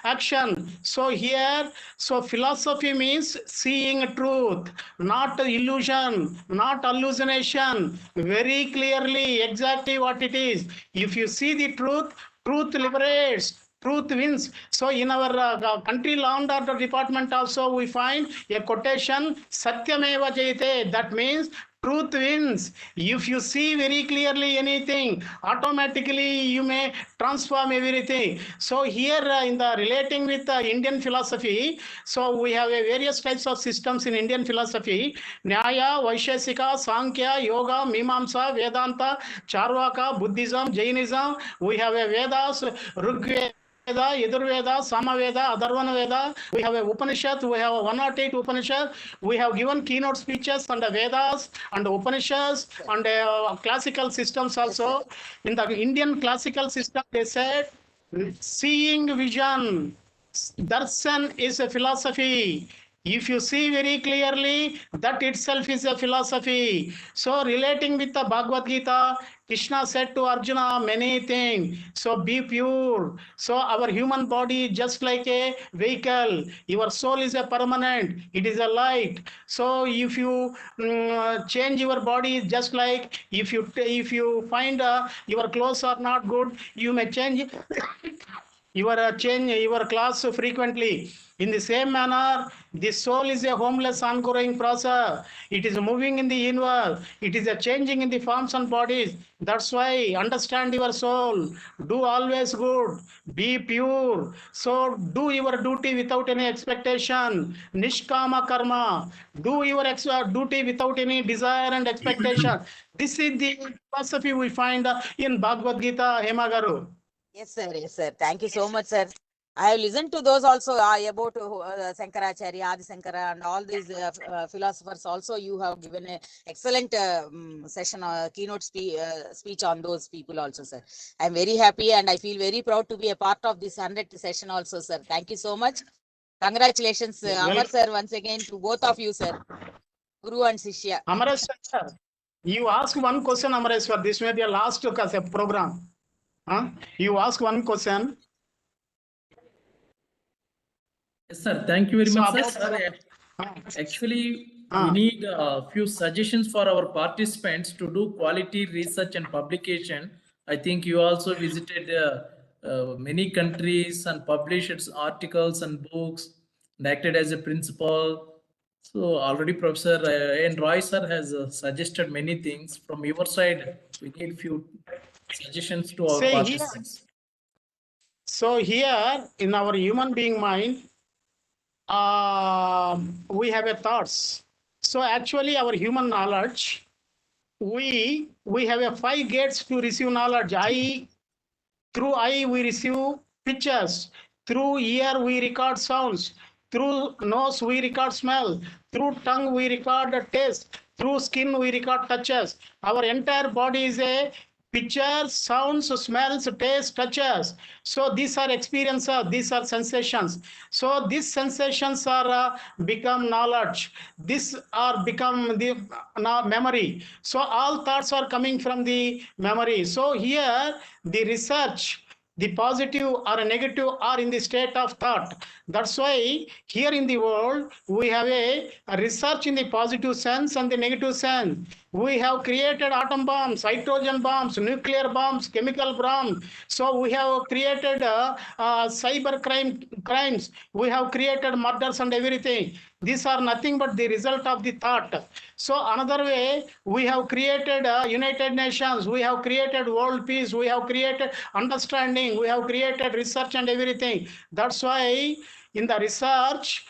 action. So here, so philosophy means seeing truth, not illusion, not hallucination, very clearly, exactly what it is. If you see the truth, truth liberates, truth wins. So in our country law and order department also we find a quotation, Satyameva Jayate. That means truth wins. If you see very clearly anything, automatically you may transform everything. So here in the relating with Indian philosophy, so we have various types of systems in Indian philosophy: Nyaya, Vaisheshika, Sankhya, Yoga, Mimamsa, Vedanta, Charvaka, Buddhism, Jainism. We have a Vedas, Rigveda, Yajurveda, Samaveda, Atharvana Veda. We have a Upanishad. We have a 108 Upanishad. We have given keynote speeches on the Vedas and the Upanishads and classical systems also. In the Indian classical system, they said, seeing vision, darshan is a philosophy. If you see very clearly, that itself is a philosophy. So relating with the Bhagavad Gita, Krishna said to Arjuna many things. So be pure. So our human body is just like a vehicle. Your soul is a permanent. It is a light. So if you change your body, just like if you find your clothes are not good, you may change change your class frequently. In the same manner, the soul is a homeless, ongoing process. It is moving in the universe. It is a changing in the forms and bodies. That's why understand your soul. Do always good. Be pure. So do your duty without any expectation. Nishkama karma. Do your duty without any desire and expectation. This is the philosophy we find in Bhagavad Gita, Hemagaru. Yes, sir. Yes, sir. Thank you so much, sir. I have listened to those also about Sankaracharya, Adi Sankara, and all these philosophers. Also, you have given an excellent session, keynote speech on those people also, sir. I am very happy and I feel very proud to be a part of this 100th session also, sir. Thank you so much. Congratulations, Amar sir, once again to both of you, sir. Guru and Shishya. Amareswar, you ask one question, Amareswar. This may be a last program. You ask one question. Yes, sir. Thank you very much, sir. Actually, we need a few suggestions for our participants to do quality research and publication. I think you also visited many countries and published articles and books and acted as a principal. So already Professor N. Roy sir has suggested many things. From your side, we need few suggestions to our participants. So here in our human being mind, we have a thoughts. So actually our human knowledge, we have a 5 gates to receive knowledge. Through eye we receive pictures. Through ear, we record sounds. Through nose, we record smell. Through tongue, we record taste. Through skin, we record touches. Our entire body is a pictures, sounds, smells, taste, touches. So these are experiences, these are sensations. So these sensations are become knowledge. These are become the memory. So all thoughts are coming from the memory. So here the research, the positive or negative are in the state of thought. That's why here in the world, we have a research in the positive sense and the negative sense. We have created atom bombs, hydrogen bombs, nuclear bombs, chemical bombs. So we have created cyber crimes. We have created murders and everything. These are nothing but the result of the thought. So another way, we have created United Nations, we have created world peace, we have created understanding, we have created research and everything. That's why in the research,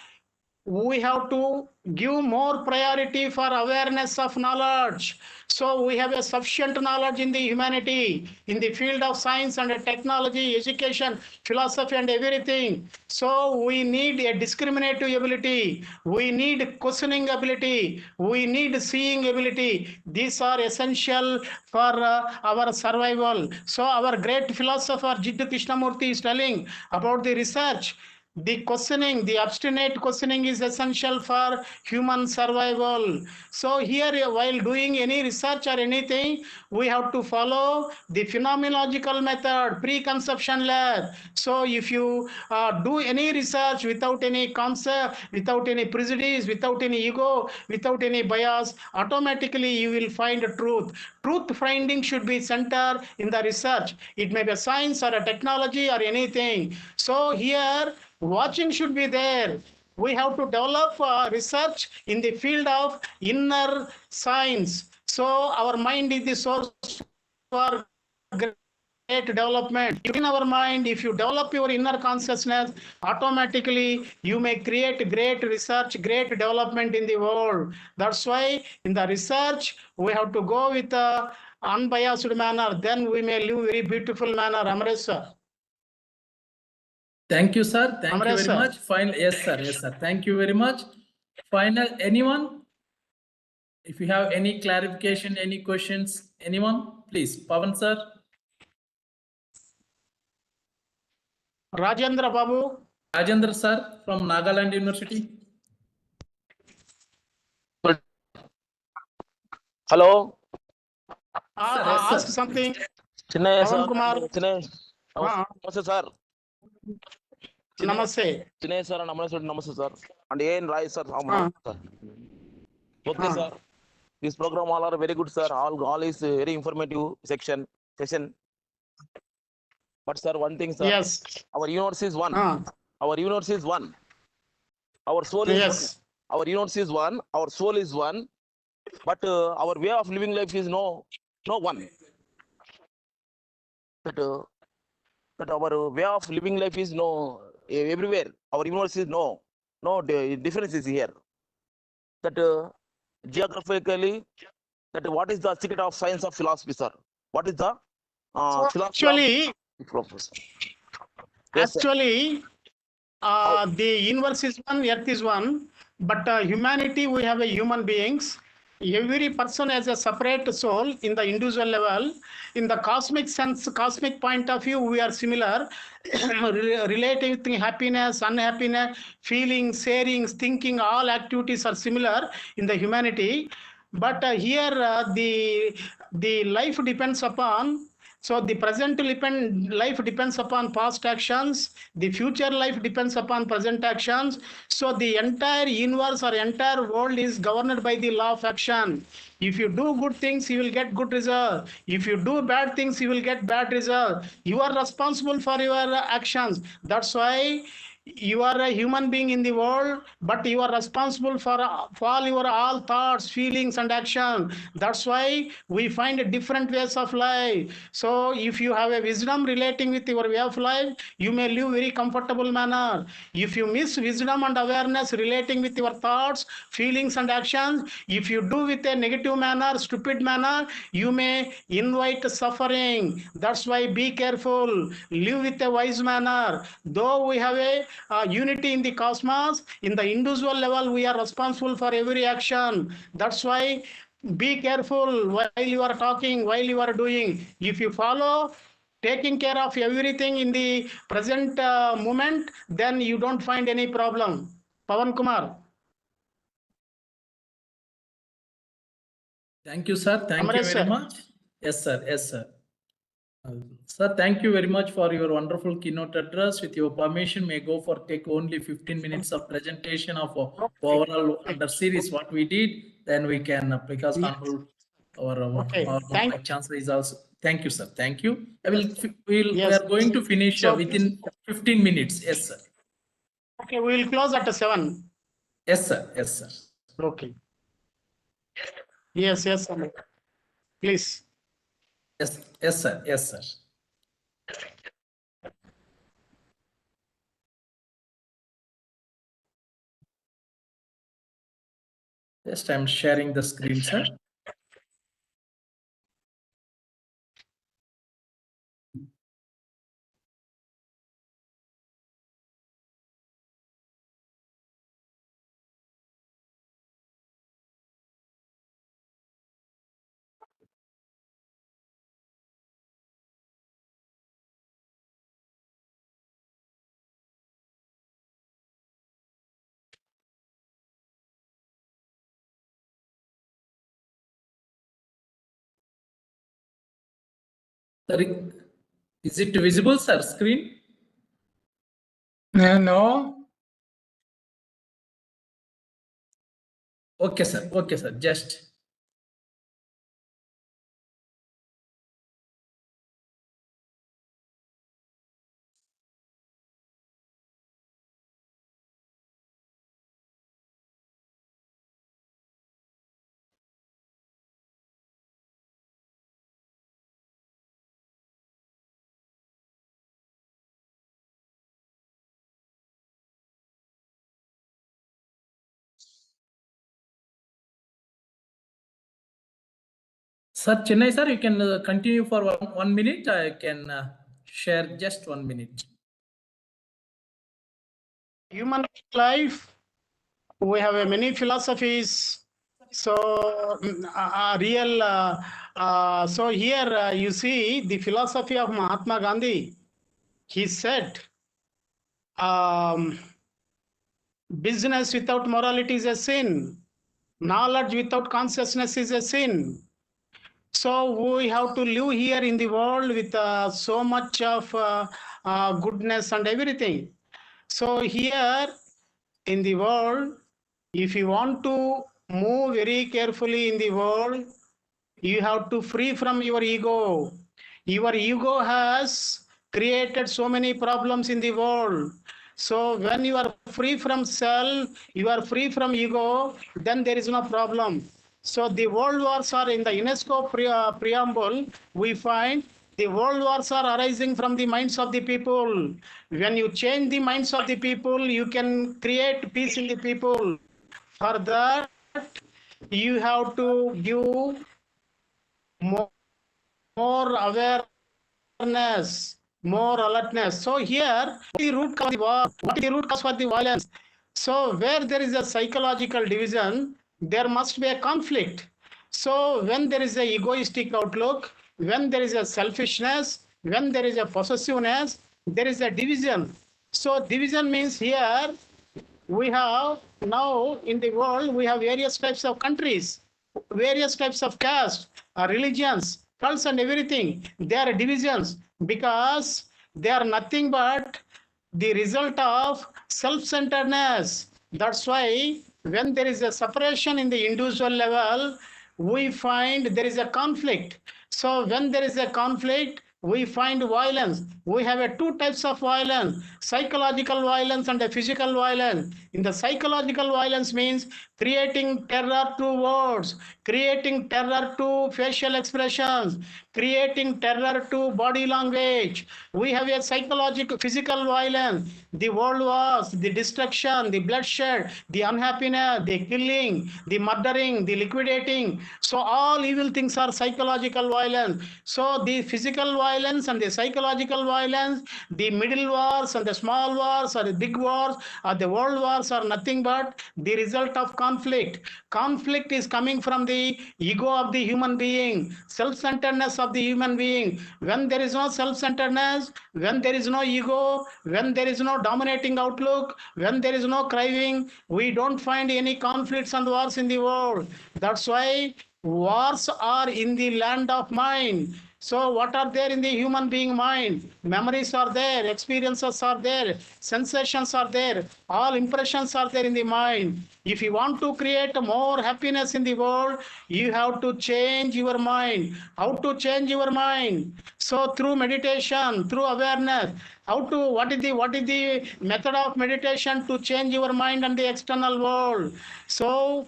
we have to give more priority for awareness of knowledge. So we have a sufficient knowledge in the humanity, in the field of science and technology, education, philosophy and everything. So we need a discriminative ability. We need questioning ability. We need seeing ability. These are essential for our survival. So our great philosopher Jiddu Krishnamurti is telling about the research. The questioning, the obstinate questioning is essential for human survival. So here, while doing any research or anything, we have to follow the phenomenological method, preconception lab. So if you do any research without any concept, without any prejudice, without any ego, without any bias, automatically you will find truth. Truth finding should be centered in the research. It may be a science or a technology or anything. So here, watching should be there. We have to develop research in the field of inner science. So our mind is the source for great development. In our mind, if you develop your inner consciousness, automatically you may create great research, great development in the world. That's why in the research, we have to go with a unbiased manner. Then we may live very beautiful manner. Amresh sir. Thank you, sir. Thank you Amresh, very sir. much. Final, yes, sir. Yes, sir. Thank you very much. Final, anyone? If you have any clarification, any questions, anyone, please. Pavan, sir. Rajendra Babu. Rajendra, sir, from Nagaland University. Hello. Sir, yes, sir. Ask something. Chinay Pavan sir. Kumar. Chinay. Namaste sir. Namaste. Chinay sir and Namaste sir. And A.N. Rai sir. Okay sir. This program all are very good sir. All is very informative session. But sir, one thing sir. Yes. Our universe is one. Our universe is one. Our soul is one. Our universe is one. Our soul is one. But our way of living life is no one. That our way of living life is no everywhere. Our universe is no difference is here. That geographically, that what is the secret of science of philosophy, sir? What is the philosophy? Actually, the universe is one, earth is one, but humanity, we have a human beings. Every person has a separate soul in the individual level. In the cosmic sense, cosmic point of view, we are similar. Relating to happiness, unhappiness, feeling, sharing, thinking, all activities are similar in the humanity. But here, the life depends upon. So the present life depends upon past actions. The future life depends upon present actions. So the entire universe or entire world is governed by the law of action. If you do good things, you will get good result. If you do bad things, you will get bad result. You are responsible for your actions. That's why You are a human being in the world, but you are responsible for all your all thoughts, feelings, and action. That's why we find different ways of life. So if you have a wisdom relating with your way of life, you may live very comfortable manner. If you miss wisdom and awareness relating with your thoughts, feelings, and actions, if you do with a negative manner, stupid manner, you may invite suffering. That's why be careful. Live with a wise manner. Though we have a unity in the cosmos, in the individual level, we are responsible for every action. That's why be careful while you are talking, while you are doing. If you follow taking care of everything in the present moment, then you don't find any problem. Pawan Kumar. Thank you, sir. Thank you Amresh, very sir. much. Yes, sir. Yes, sir. Sir, thank you very much for your wonderful keynote address. With your permission, may go for take only 15 minutes of presentation of overall under series what we did. Then we can because Yes. our Okay. my chancellor is also. Thank you, sir. Thank you. We Yes. are going to finish So- within 15 minutes. Yes, sir. Okay, we will close at 7. Yes, sir. Yes, sir. Okay. Yes, yes, sir. Please. Yes, yes, sir. Yes, sir. Just I'm sharing the screen, sir. Sir, is it visible, sir? Screen? No. Okay, sir. Okay, sir. Just. Sir, Chennai, sir, you can continue for 1 minute. I can share just 1 minute. Human life, we have many philosophies. So so here you see the philosophy of Mahatma Gandhi. He said, business without morality is a sin. Knowledge without consciousness is a sin. So we have to live here in the world with so much of goodness and everything. So here in the world, if you want to move very carefully in the world, you have to free from your ego. Your ego has created so many problems in the world. So when you are free from self, you are free from ego, then there is no problem. So the world wars are in the UNESCO preamble, we find the world wars are arising from the minds of the people. When you change the minds of the people, you can create peace in the people. For that, you have to give more awareness, more alertness. So here, the root cause of the war, what is the root cause for the violence? So where there is a psychological division, there must be a conflict. So when there is a egoistic outlook, when there is a selfishness, when there is a possessiveness, there is a division. So division means here we have now in the world, we have various types of countries, various types of caste, religions, cults and everything. They are divisions because they are nothing but the result of self-centeredness. That's why when there is a separation in the individual level, we find there is a conflict. So when there is a conflict, we find violence. We have two types of violence, psychological violence and a physical violence. In the psychological violence means creating terror to words, creating terror to facial expressions, creating terror to body language. We have a psychological, physical violence, the world wars, the destruction, the bloodshed, the unhappiness, the killing, the murdering, the liquidating. So all evil things are psychological violence. So the physical violence and the psychological violence, the middle wars and the small wars or the big wars or the world wars are nothing but the result of conflict. Conflict is coming from the ego of the human being, self-centeredness of the human being. When there is no self-centeredness, when there is no ego, when there is no dominating outlook, when there is no craving, we don't find any conflicts and wars in the world. That's why wars are in the land of mind. So what are there in the human being mind? Memories are there, experiences are there, sensations are there, all impressions are there in the mind. If you want to create more happiness in the world, you have to change your mind. How to change your mind? So through meditation, through awareness. What is the method of meditation to change your mind and the external world? So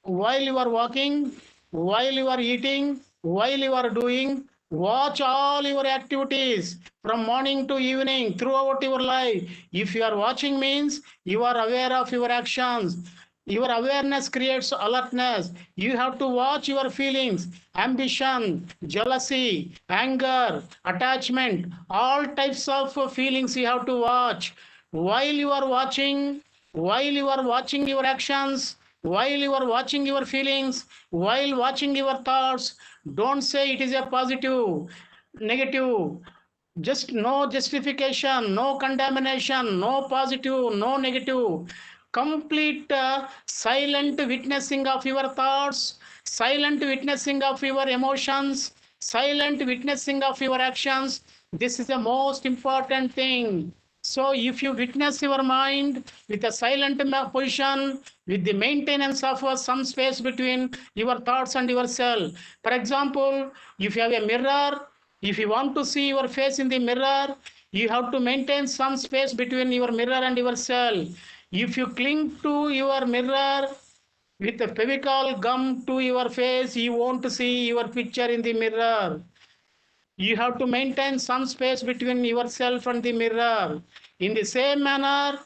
while you are walking, while you are eating, while you are doing, watch all your activities from morning to evening throughout your life. If you are watching means you are aware of your actions. Your awareness creates alertness. You have to watch your feelings, ambition, jealousy, anger, attachment, all types of feelings you have to watch. While you are watching your actions, while you are watching your feelings, while watching your thoughts, don't say it is a positive, negative. Just no justification, no condemnation, no positive, no negative. Complete silent witnessing of your thoughts, silent witnessing of your emotions, silent witnessing of your actions. This is the most important thing. So if you witness your mind with a silent position, with the maintenance of some space between your thoughts and yourself. For example, if you have a mirror, if you want to see your face in the mirror, you have to maintain some space between your mirror and yourself. If you cling to your mirror with a fevicol gum to your face, you won't see your picture in the mirror. You have to maintain some space between yourself and the mirror. In the same manner,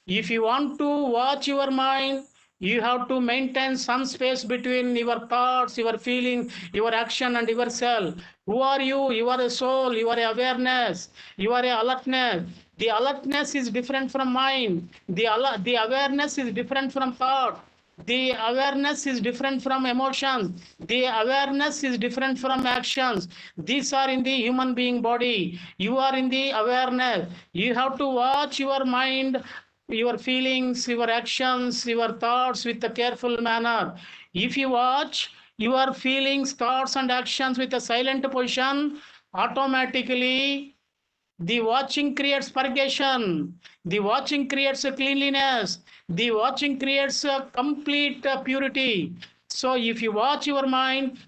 if you want to watch your mind, you have to maintain some space between your thoughts, your feeling, your action and yourself. Who are you? You are a soul, you are a awareness, you are a alertness. The alertness is different from mind. The awareness is different from thought. The awareness is different from emotions. The awareness is different from actions. These are in the human being body. You are in the awareness. You have to watch your mind, your feelings, your actions, your thoughts with a careful manner. If you watch your feelings, thoughts, and actions with a silent position, automatically the watching creates purgation. The watching creates a cleanliness. The watching creates a complete purity. So if you watch your mind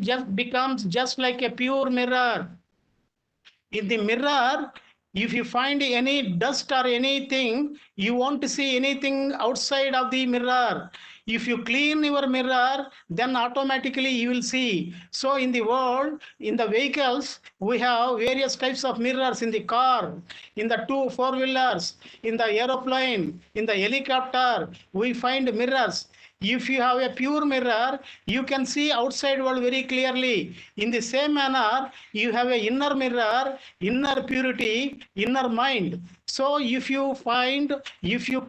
just becomes just like a pure mirror. In the mirror, if you find any dust or anything, you won't see anything outside of the mirror. If you clean your mirror, then automatically you will see. So in the world, in the vehicles, we have various types of mirrors in the car, in the 4-wheelers, in the aeroplane, in the helicopter, we find mirrors. If you have a pure mirror, you can see outside world very clearly. In the same manner, you have an inner mirror, inner purity, inner mind. So if you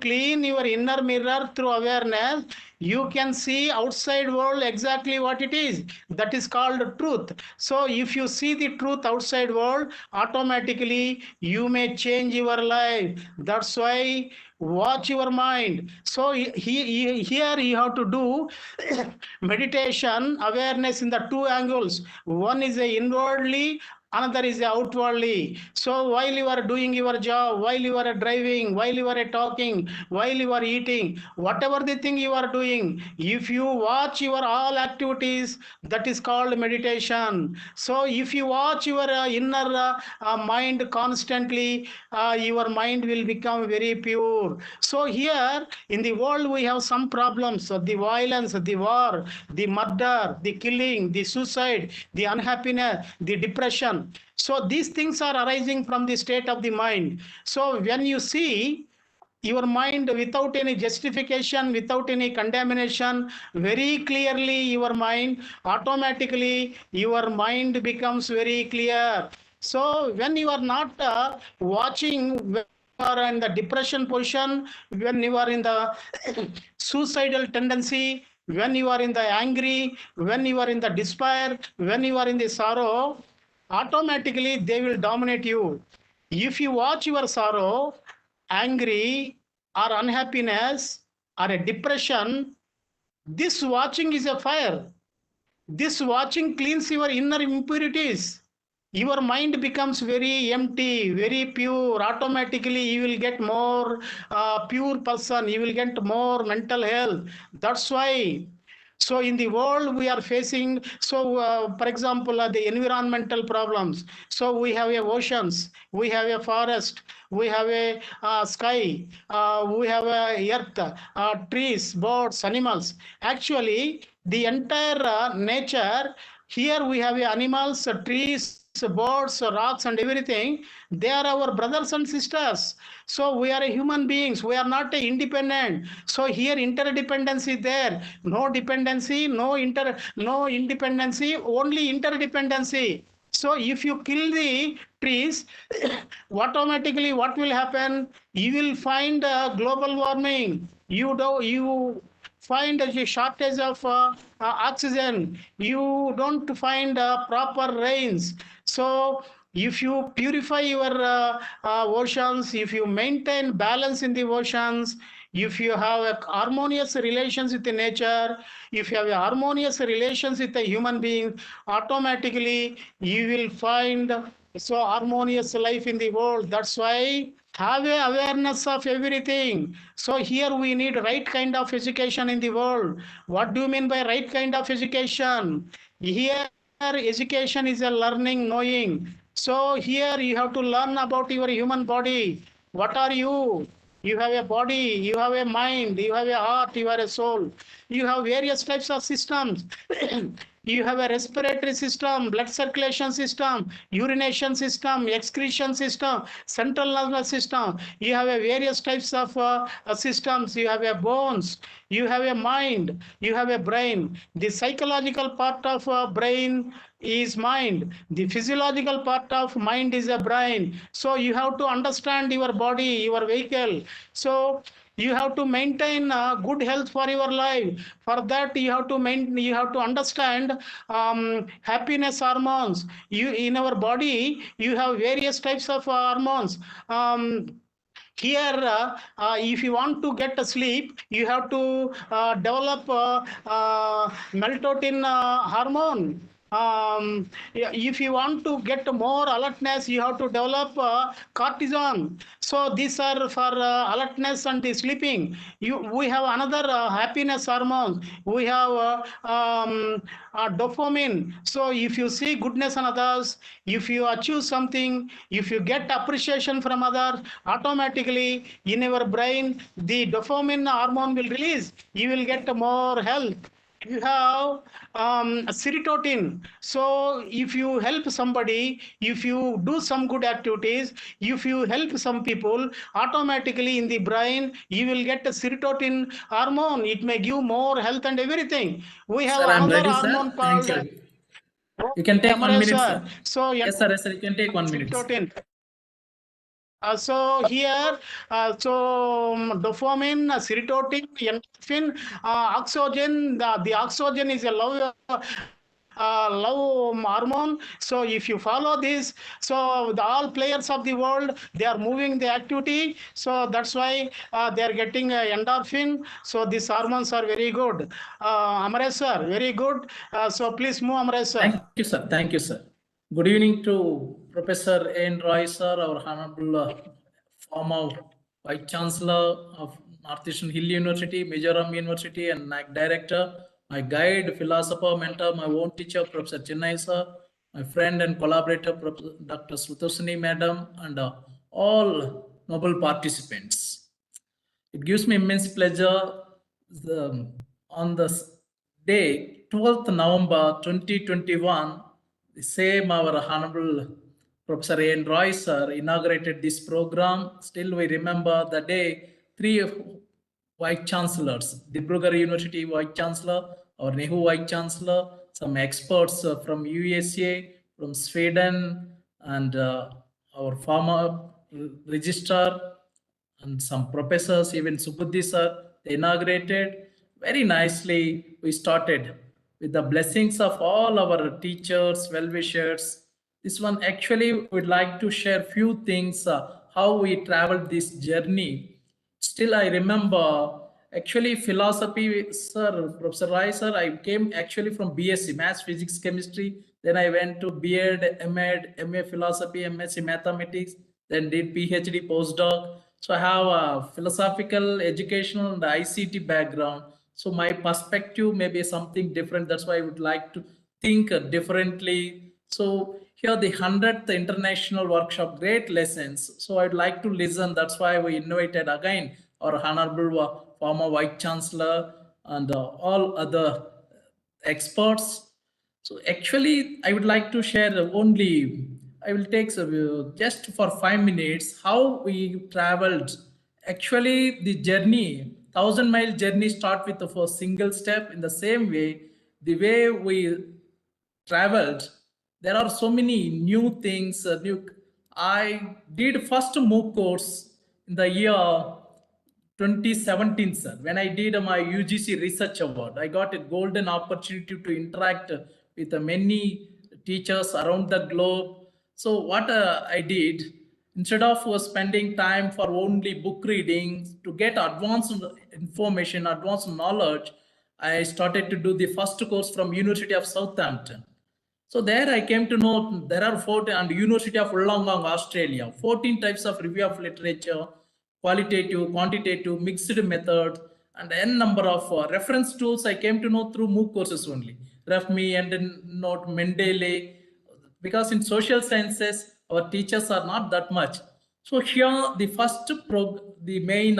clean your inner mirror through awareness, you can see outside world exactly what it is. That is called truth. So if you see the truth outside world, automatically you may change your life. That's why watch your mind. So here you have to do meditation, awareness in the two angles. One is inwardly, another is outwardly. So while you are doing your job, while you are driving, while you are talking, while you are eating, whatever the thing you are doing, if you watch your all activities, that is called meditation. So if you watch your inner mind constantly, your mind will become very pure. So here in the world we have some problems, the violence, the war, the murder, the killing, the suicide, the unhappiness, the depression. So these things are arising from the state of the mind. So when you see your mind without any justification, without any condemnation, very clearly your mind, automatically your mind becomes very clear. So when you are not watching, when you are in the depression position, when you are in the suicidal tendency, when you are in the angry, when you are in the despair, when you are in the sorrow, automatically they will dominate you. If you watch your sorrow, angry or unhappiness or a depression, this watching is a fire. This watching cleans your inner impurities. Your mind becomes very empty, very pure. Automatically you will get more pure person, you will get more mental health. That's why. So in the world we are facing, so for example, the environmental problems. So we have a oceans, we have a forest, we have a sky, we have a earth, trees, birds, animals. Actually, the entire nature, here we have animals, trees, birds, rocks, and everything. They are our brothers and sisters. So we are human beings. We are not independent. So here interdependency is there. No dependency, no independency, only interdependency. So if you kill the trees, automatically what will happen? You will find global warming. You find a shortage of oxygen. You don't find proper rains. So if you purify your oceans, if you maintain balance in the oceans, if you have a harmonious relations with the nature, if you have a harmonious relations with the human being, automatically you will find so harmonious life in the world. That's why have a awareness of everything. So here we need right kind of education in the world. What do you mean by right kind of education? Here education is a learning, knowing. So here you have to learn about your human body. What are you? You have a body, you have a mind, you have a heart, you have a soul. You have various types of systems. You have a respiratory system, blood circulation system, urination system, excretion system, central nervous system. You have a various types of systems. You have a bones, you have a mind, you have a brain. The psychological part of brain is mind. The physiological part of mind is a brain. So you have to understand your body, your vehicle. So you have to maintain good health for your life. For that you have to understand happiness hormones. In our body you have various types of hormones. Here if you want to get a sleep, you have to develop melatonin hormone. If you want to get more alertness, you have to develop cortisone. So these are for alertness and the sleeping. We have another happiness hormone. We have dopamine. So if you see goodness in others, if you achieve something, if you get appreciation from others, automatically in your brain the dopamine hormone will release. You will get more health. You have serotonin. So if you help somebody, if you do some good activities, if you help some people, automatically in the brain you will get a serotonin hormone. It may give more health and everything. We have Sir, I'm another ready, hormone sir. called Thank you. You can take 1 minute, sir. So Yes, sir. Yes, sir. You can take 1 minute. serotonin. So here, dopamine, serotonin, endorphin, oxygen. The oxygen is a love hormone. So if you follow this, so all players of the world, they are moving the activity. So that's why they are getting endorphin. So these hormones are very good. Amresh sir, very good. So please move, Amresh sir. Thank you, sir. Thank you, sir. Good evening to Professor N. Roy, sir, our Honorable former Vice Chancellor of Northeastern Hill University, Mizoram University, and NAC Director, my guide, philosopher, mentor, my own teacher, Professor Chennai, sir, my friend and collaborator, Dr. Sutosini, Madam, and all noble participants. It gives me immense pleasure on the day 12th November 2021, the same our Honorable Professor N. Roy sir inaugurated this program. Still we remember the day 3 Vice Chancellors, Dibrugarh University Vice Chancellor, our NEHU Vice Chancellor, some experts from USA, from Sweden, and our former registrar, and some professors, even Subuddhi sir, they inaugurated very nicely. We started with the blessings of all our teachers, well-wishers. This one actually would like to share few things, how we traveled this journey. Still, I remember actually philosophy, sir, Professor Rai sir, I came actually from BSc, Maths, Physics, Chemistry. Then I went to B.Ed, M.Ed, M.A. Philosophy, MSc Mathematics, then did PhD postdoc. So I have a philosophical, educational, and ICT background. So my perspective may be something different. That's why I would like to think differently. So here the 100th international workshop, great lessons. So I'd like to listen. That's why we invited again our Honorable former Vice Chancellor and all other experts. So actually, I would like to share only, I will take just for 5 minutes how we traveled. Actually, the journey, 1,000-mile journey start with the first single step. In the same way, the way we traveled, there are so many new things. I did first MOOC course in the year 2017, sir. When I did my UGC Research Award, I got a golden opportunity to interact with many teachers around the globe. So what I did, instead of spending time for only book reading to get advanced information, advanced knowledge, I started to do the first course from University of Southampton. So there I came to know there are 14, and University of Wollongong, Australia, 14 types of review of literature, qualitative, quantitative, mixed method, and n number of reference tools I came to know through MOOC courses only. RefMe, EndNote, Mendeley, because in social sciences, our teachers are not that much. So here the first the main,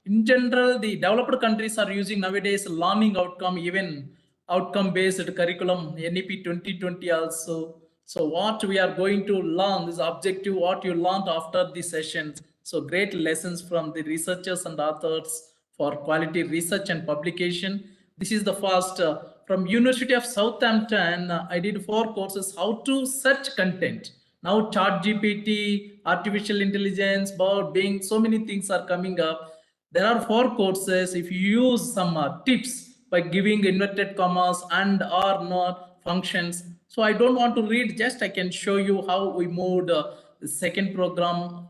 in general, the developed countries are using nowadays learning outcome, even outcome-based curriculum, NEP 2020 also. So what we are going to learn, this objective, what you learned after the sessions. So great lessons from the researchers and authors for quality research and publication. This is the first from University of Southampton. I did 4 courses, how to search content. Now ChatGPT, artificial intelligence, Bing, so many things are coming up. There are 4 courses. If you use some tips by giving inverted commas and or not functions. So I don't want to read, just I can show you how we moved the second program,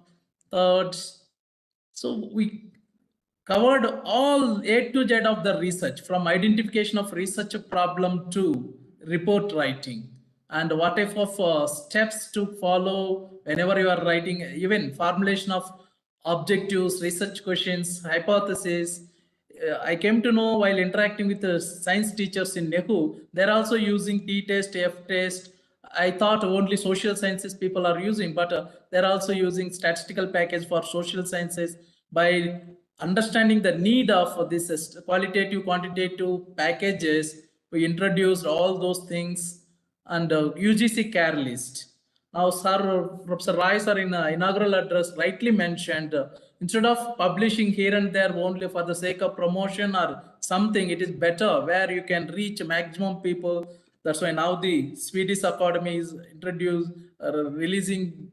third. So we covered all A to Z of the research, from identification of research problem to report writing, and what type of steps to follow whenever you are writing, even formulation of objectives, research questions, hypotheses. I came to know while interacting with the science teachers in NEHU, they're also using T-test, F-test. I thought only social sciences people are using, but they're also using statistical package for social sciences. By understanding the need of this qualitative, quantitative packages, we introduced all those things, and UGC care list. Now, sir, Professor Rai sir in inaugural address rightly mentioned, instead of publishing here and there only for the sake of promotion or something, it is better where you can reach maximum people. That's why now the Swedish Academy is introduced, releasing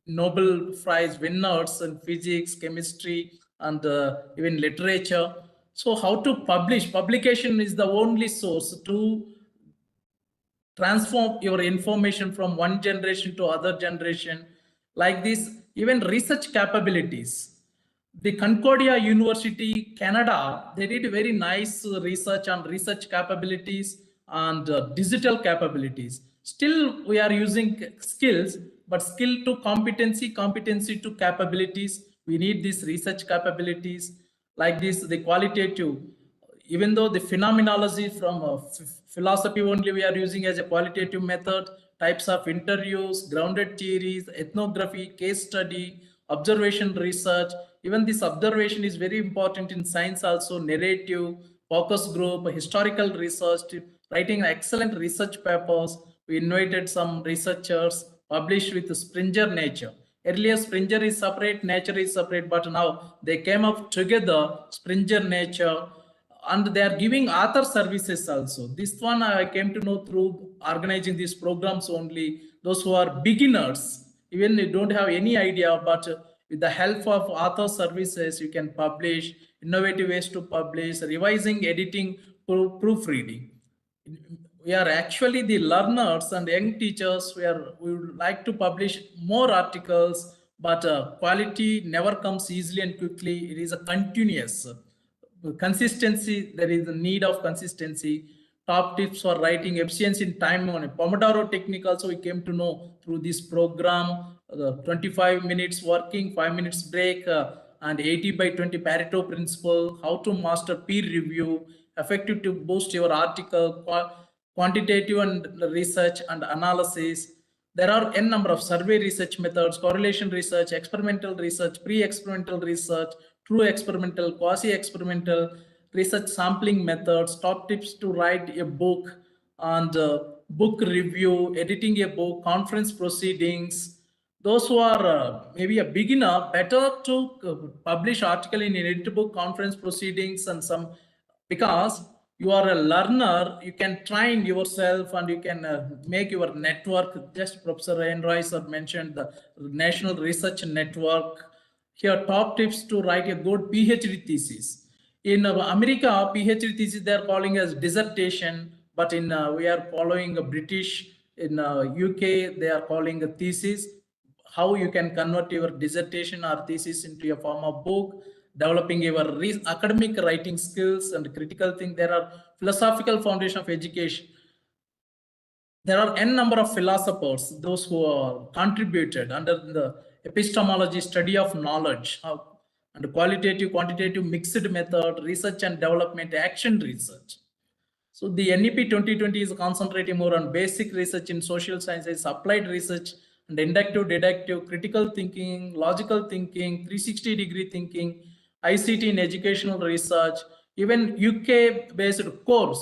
Nobel Prize winners in physics, chemistry, and even literature. So how to publish? Publication is the only source to transform your information from one generation to other generation. Like this, even research capabilities. The Concordia University, Canada, they did very nice research on research capabilities and digital capabilities. Still, we are using skills, but skill to competency, competency to capabilities. We need these research capabilities like this, the qualitative. Even though the phenomenology from philosophy only we are using as a qualitative method, types of interviews, grounded theories, ethnography, case study, observation research. Even this observation is very important in science also, narrative, focus group, historical research, writing excellent research papers. We invited some researchers, published with Springer Nature. Earlier, Springer is separate, Nature is separate, but now they came up together, Springer Nature, and they are giving author services also. This one I came to know through organizing these programs only. Those who are beginners, even they don't have any idea, but with the help of author services, you can publish, innovative ways to publish, revising, editing, proofreading. We are actually the learners and young teachers. We would like to publish more articles, but quality never comes easily and quickly. It is a continuous consistency. There is a need of consistency. Top tips for writing, efficiency in time on a Pomodoro technique also we came to know through this program. 25 minutes working, 5 minutes break, and 80/20 Pareto principle, how to master peer review, effective to boost your article, quantitative and research and analysis. There are n number of survey research methods, correlation research, experimental research, pre-experimental research, true experimental, quasi-experimental research sampling methods, top tips to write a book, and book review, editing a book, conference proceedings. Those who are maybe a beginner, better to publish article in an edit book, conference proceedings, and some, because you are a learner, you can train yourself and you can make your network. Just Professor Enroy mentioned the National Research Network. Here, top tips to write a good PhD thesis. In America, PhD thesis they are calling as dissertation, but in we are following a British. In UK, they are calling a thesis. How you can convert your dissertation or thesis into a form of book, developing your academic writing skills and critical thing. There are philosophical foundation of education. There are n number of philosophers, those who are contributed under the epistemology, study of knowledge, and qualitative, quantitative, mixed method, research and development, action research. So the NEP 2020 is concentrating more on basic research in social sciences, applied research, and inductive, deductive, critical thinking, logical thinking, 360-degree thinking, ICT in educational research, even UK-based core,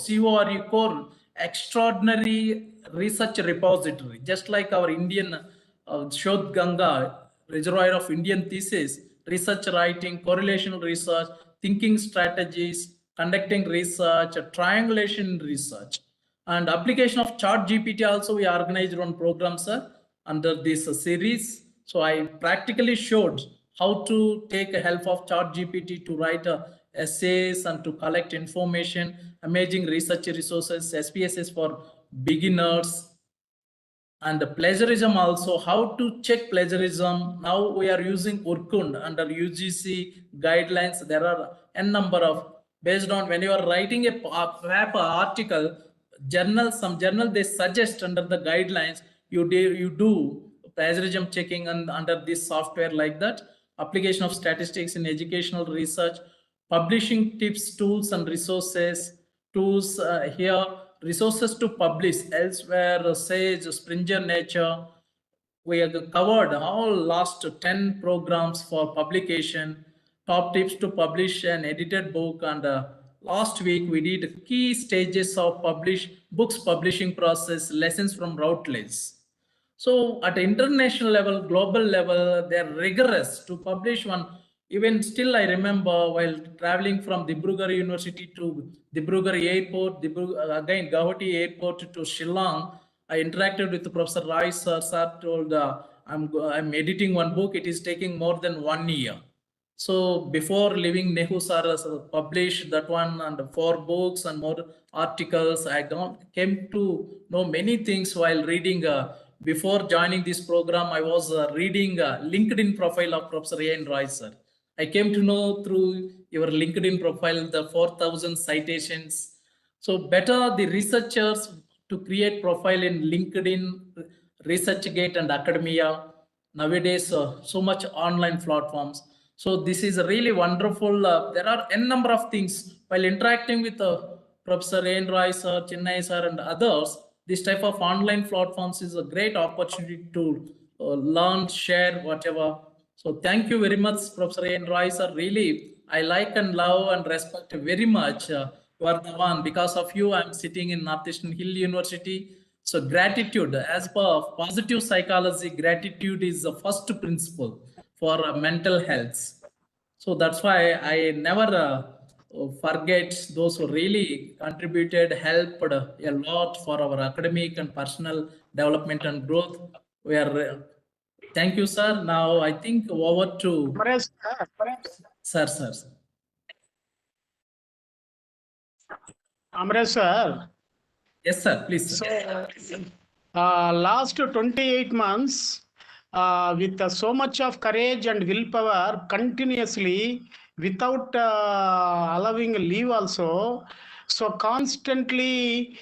core, extraordinary research repository, just like our Indian Shodh Ganga, reservoir of Indian thesis, research writing, correlational research, thinking strategies, conducting research, triangulation research, and application of Chart GPT also we organized one program, sir, under this series. So I practically showed how to take help of Chart GPT to write essays and to collect information, amazing research resources, SPSS for beginners, and the plagiarism also, how to check plagiarism. Now we are using Urkund under UGC guidelines. There are n number of, based on when you are writing a paper article, some journal they suggest under the guidelines, you do plagiarism checking and under this software like that. Application of statistics in educational research, publishing tips, tools and resources. Tools here, resources to publish elsewhere, Sage, Springer Nature. We have covered all last 10 programs for publication, top tips to publish an edited book, and last week we did key stages of books publishing process, lessons from Routledge. So at international level, global level, they're rigorous to publish one. Even still, I remember while traveling from Dibrugarh University to Dibrugarh Airport, again Guwahati Airport to Shillong, I interacted with Professor Rai sir. Sir told I'm editing one book. It is taking more than 1 year. So before leaving NEHU sir published that one and 4 books and more articles. I came to know many things while reading. Before joining this program, I was reading LinkedIn profile of Professor A.N. Roy sir. I came to know through your LinkedIn profile the 4,000 citations. So better the researchers to create profile in LinkedIn, ResearchGate and academia. Nowadays, so much online platforms. So this is really wonderful. There are n number of things while interacting with Professor N. Roy sir, Chennai sir, and others. This type of online platforms is a great opportunity to learn, share, whatever. So thank you very much, Professor N. Roy sir. Really, I like and love and respect very much. You are the one. Because of you, I'm sitting in Northeastern Hill University. So gratitude, as per positive psychology, gratitude is the first principle for mental health. So that's why I never forget those who really contributed, helped a lot for our academic and personal development and growth. We are thank you, sir. Now I think over to sir. Amresh sir. Yes, sir. Please, sir. So, last 28 months, with so much of courage and willpower, continuously, without allowing leave also, so constantly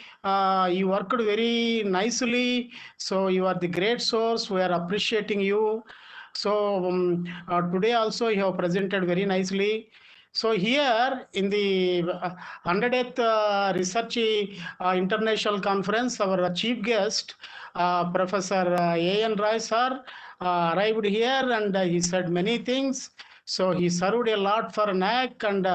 you worked very nicely. So you are the great source. We are appreciating you. So today also you have presented very nicely. So here in the 100th Research International Conference, our chief guest, Professor A.N. Roy sir, arrived here and he said many things. So he served a lot for NAC and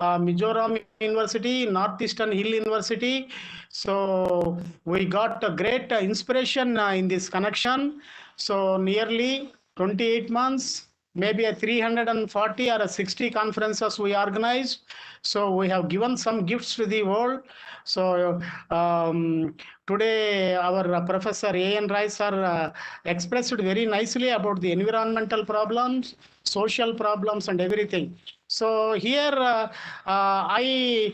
Mizoram University, Northeastern Hill University. So we got a great inspiration in this connection. So nearly 28 months, maybe a 340 or a 60 conferences we organized. So we have given some gifts to the world. So today our Professor A.N. Roy sir expressed very nicely about the environmental problems, social problems and everything. So here I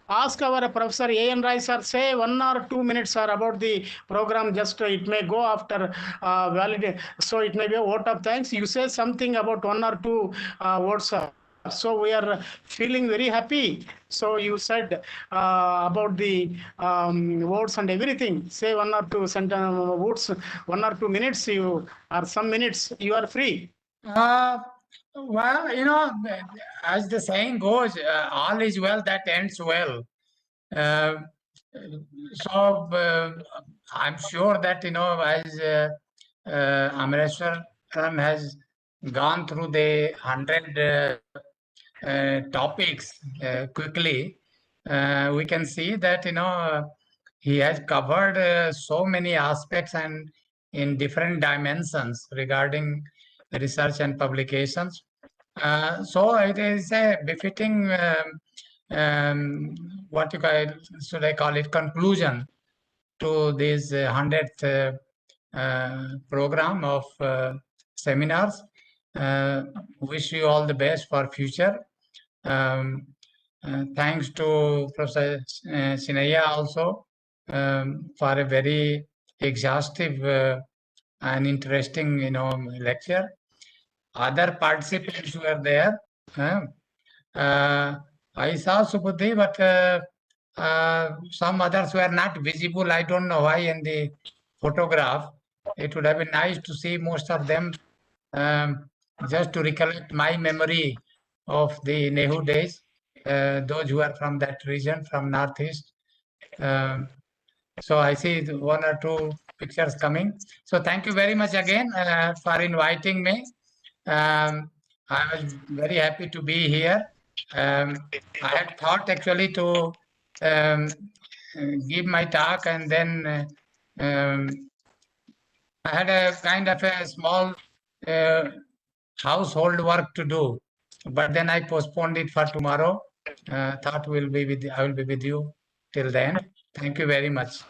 ask our Professor A.N. Roy sir, say 1 or 2 minutes sir about the program. Just it may go after valid. So it may be a vote of thanks. You say something about 1 or 2 words sir. So we are feeling very happy. So you said about the words and everything. Say 1 or 2 words, 1 or 2 minutes. You or some minutes. You are free. Well, you know, as the saying goes, all is well that ends well. I'm sure that, you know, as Amreshwar has gone through the 100 topics quickly, we can see that, you know, he has covered so many aspects and in different dimensions regarding research and publications. So it is a befitting what should I call it, conclusion to this 100th program of seminars. Wish you all the best for future. Thanks to Professor Sinaya also for a very exhaustive and interesting, you know, lecture. Other participants were there. I saw Subudhi, but some others were not visible. I don't know why in the photograph. It would have been nice to see most of them, just to recollect my memory of the NEHU days, those who are from that region, from Northeast. So I see 1 or 2 pictures coming. So thank you very much again for inviting me. I was very happy to be here. I had thought actually to give my talk, and then I had a kind of a small household work to do, but then I postponed it for tomorrow. Thought I will be with you till then. Thank you very much.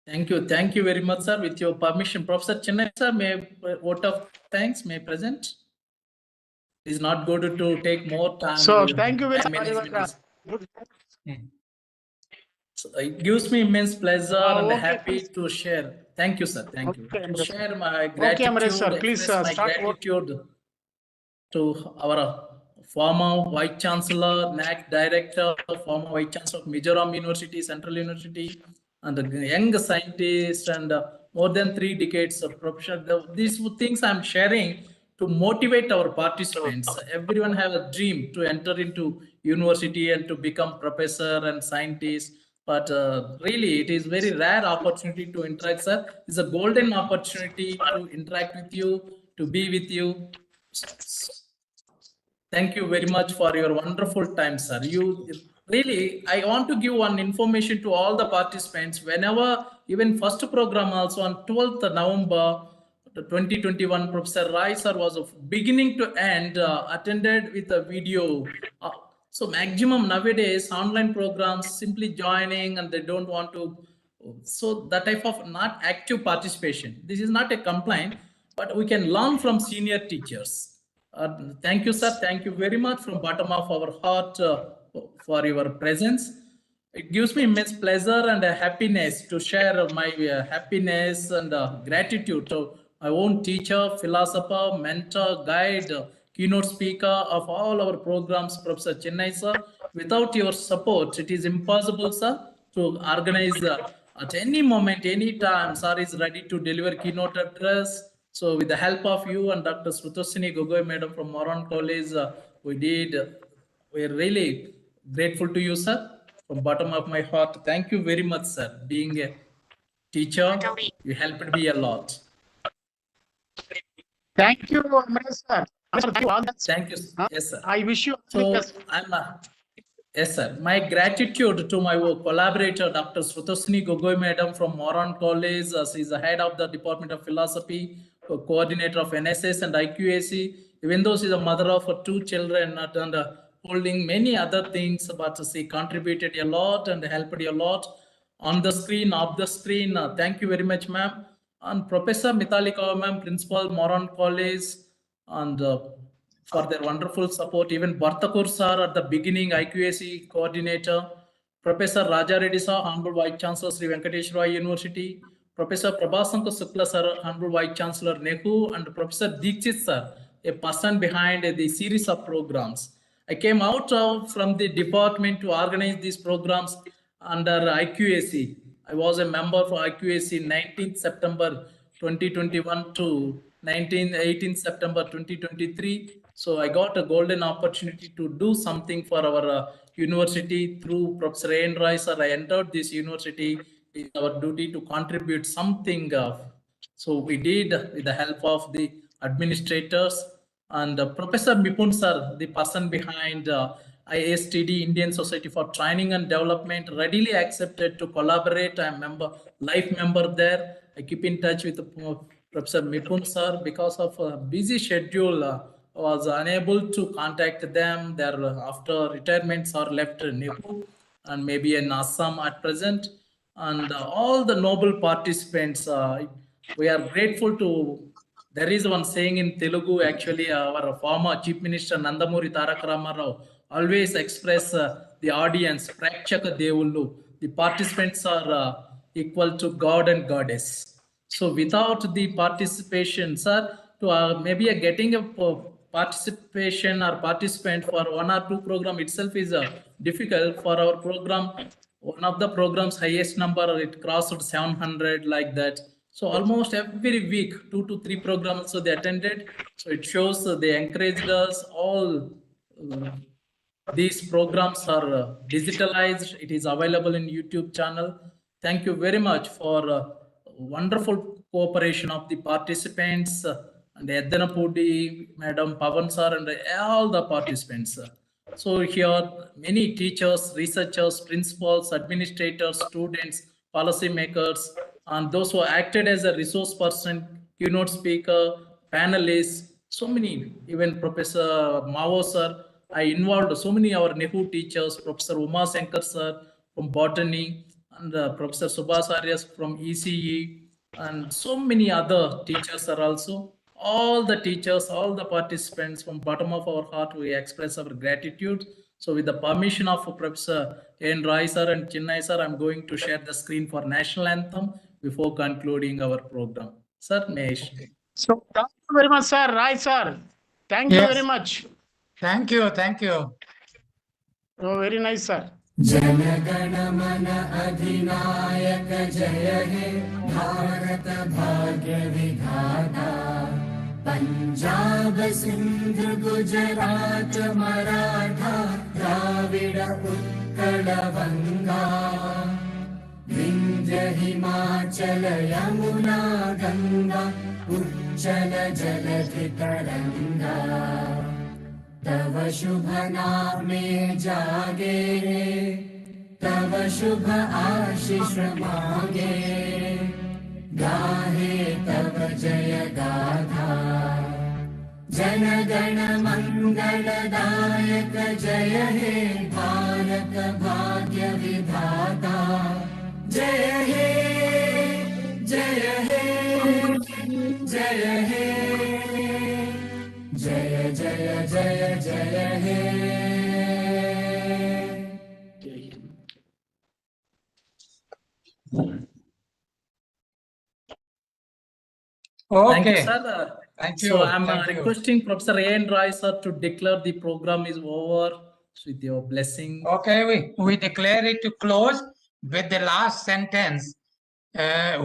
Thank you very much, sir. With your permission, Professor Chennai sir, may vote of thanks may present. It is not good to take more time. So thank you very much. So it gives me immense pleasure and okay, happy please. to share. Thank you, sir. Thank you. Okay, To share my Okay, gratitude, Amresh sir, please express my start. gratitude to our former Vice Chancellor, NAC Director, former Vice Chancellor of Mizoram University, Central University, and a young scientist, and more than 3 decades of profession. These things I'm sharing to motivate our participants. Everyone have a dream to enter into university and to become professor and scientist. But really, it is very rare opportunity to interact, sir. It's a golden opportunity to interact with you, to be with you. Thank you very much for your wonderful time, sir. You really, I want to give one information to all the participants. Whenever, even first program also on 12th November 2021, Professor Rai sir was of beginning to end attended with a video. So maximum nowadays online programs simply joining and they don't want to. So that type of not active participation. This is not a complaint, but we can learn from senior teachers. Thank you, sir. Thank you very much from bottom of our heart for your presence. It gives me immense pleasure and happiness to share my happiness and gratitude to my own teacher, philosopher, mentor, guide, keynote speaker of all our programs, Professor Chennai, sir. Without your support, it is impossible, sir, to organize at any moment, any time. Sir is ready to deliver keynote address. So with the help of you and Dr. Srutosini Gogoi Madam from Moran College, we're really grateful to you, sir. From bottom of my heart, thank you very much, sir. Being a teacher, you helped me a lot. Thank you, sir. Thank you all. Thank you. Yes, sir. I wish you. So I'm yes, sir. My gratitude to my collaborator, Dr. Srutosini Gogoi Madam from Moran College. She is the head of the Department of Philosophy, coordinator of NSS and IQAC. Even though she's a mother of 2 children and holding many other things, but she contributed a lot and helped a lot on the screen, off the screen. Thank you very much, ma'am. And Professor Mithali Kaur, ma'am, Principal, Moran College, and for their wonderful support. Even Bhartakur sir at the beginning, IQAC coordinator. Professor Raja Reddy sir, Honorable Vice Chancellor, Sri Venkateswara University. Professor Prabhasankar Shukla sir, Honorable Vice Chancellor, NEHU, and Professor Dikshit sir, a person behind the series of programs. I came out from the department to organize these programs under IQAC. I was a member for IQAC 19th September 2021 to 18th September 2023. So I got a golden opportunity to do something for our university through Professor ANDHRA sir. I entered this university. It's our duty to contribute something. So we did with the help of the administrators and Professor Mipun sir, the person behind ISTD, Indian Society for Training and Development, readily accepted to collaborate. I'm life member there. I keep in touch with Professor Mipun sir. Because of a busy schedule, was unable to contact them. They're after retirements or left NEHU and maybe in Assam at present. And all the noble participants, we are grateful to. There is one saying in Telugu, actually, our former Chief Minister Nandamuri Tarak Ramarao always express the audience, Prakshaka Devullu. The participants are equal to God and Goddess. So without the participation, sir, to maybe getting a participation or participant for 1 or 2 program itself is difficult. For our program, one of the programs highest number, it crossed 700 like that. So almost every week, 2 to 3 programs so they attended. So it shows they encouraged us. All these programs are digitalized. It is available in YouTube channel. Thank you very much for wonderful cooperation of the participants and Eddanapudi, Madam Pavan sir, and all the participants. So here many teachers, researchers, principals, administrators, students, policymakers, and those who acted as a resource person, keynote speaker, panelists, so many, even Professor Mao sir. I involved so many our NEHU teachers, Professor Uma Shankar sir from botany, and Professor Subhas Aryas from ECE, and so many other teachers are also. All the teachers, all the participants, from bottom of our heart, we express our gratitude. So with the permission of Professor ANDHRA sir and Chennai sir, I'm going to share the screen for National Anthem before concluding our program. Sir, Mesh. So thank you very much, sir. Rai sir. Thank you very much. Thank you. Thank you. Oh, very nice, sir. जनगण मन अधिनायक जय हे भारत भाग्य विधाता पंजाब सिंध गुजरात मराठा द्राविड़ उत्कल बंगा विंध्य हिमाचल यमुना गंगा उच्चल जलधि तरंगा तव शुभ नामे जागे तव शुभ आशीष मांगे गाहे तव जय गाथा जन गण मंगलदायक जय हे भारत भाग्य विधाता जय हे जय हे जय हे जय जय जय जय हे Thank you, Okay. sir. Thank So you. I'm Thank you. requesting Professor A.N. Roy, sir, to declare the program is over with your blessing. Okay, we declare it to close with the last sentence,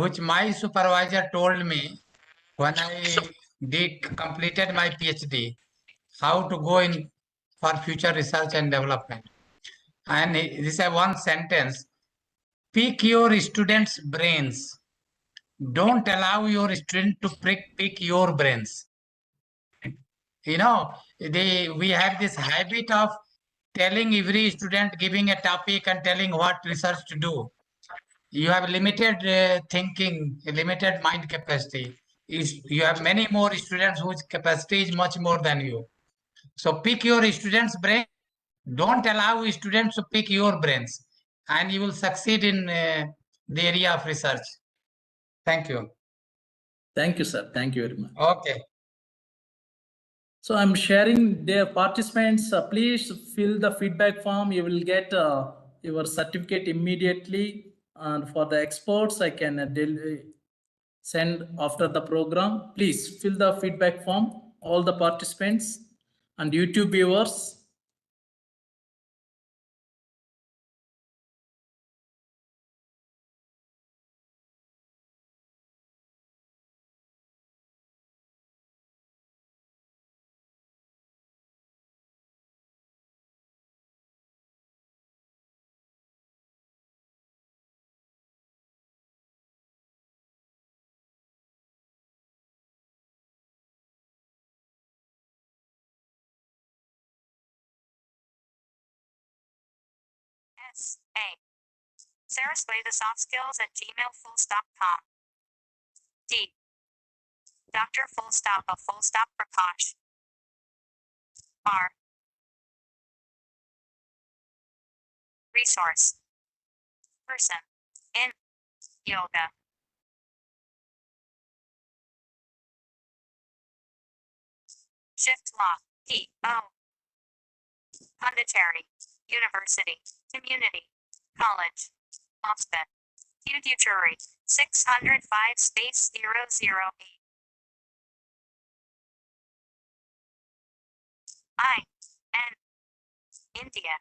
which my supervisor told me when I completed my PhD, how to go in for future research and development. And this is one sentence: pick your students' brains. Don't allow your student to pick your brains. You know, we have this habit of telling every student, giving a topic and telling what research to do. You have limited thinking, limited mind capacity. You have many more students whose capacity is much more than you. So pick your students' brain. Don't allow students to pick your brains, and you will succeed in the area of research. Thank you. Thank you, sir. Thank you very much. Okay. So I'm sharing the participants. Please fill the feedback form. You will get your certificate immediately. And for the experts, I can send after the program. Please fill the feedback form, all the participants and YouTube viewers. S.A. saraswaythesoftskills@gmail.com. D. Dr. Prakash. R. Resource. Person. In. Yoga. Shift law. P.O. Pondicherry. University. Community. College. Offset. Futurary. 605-008. I. N. India.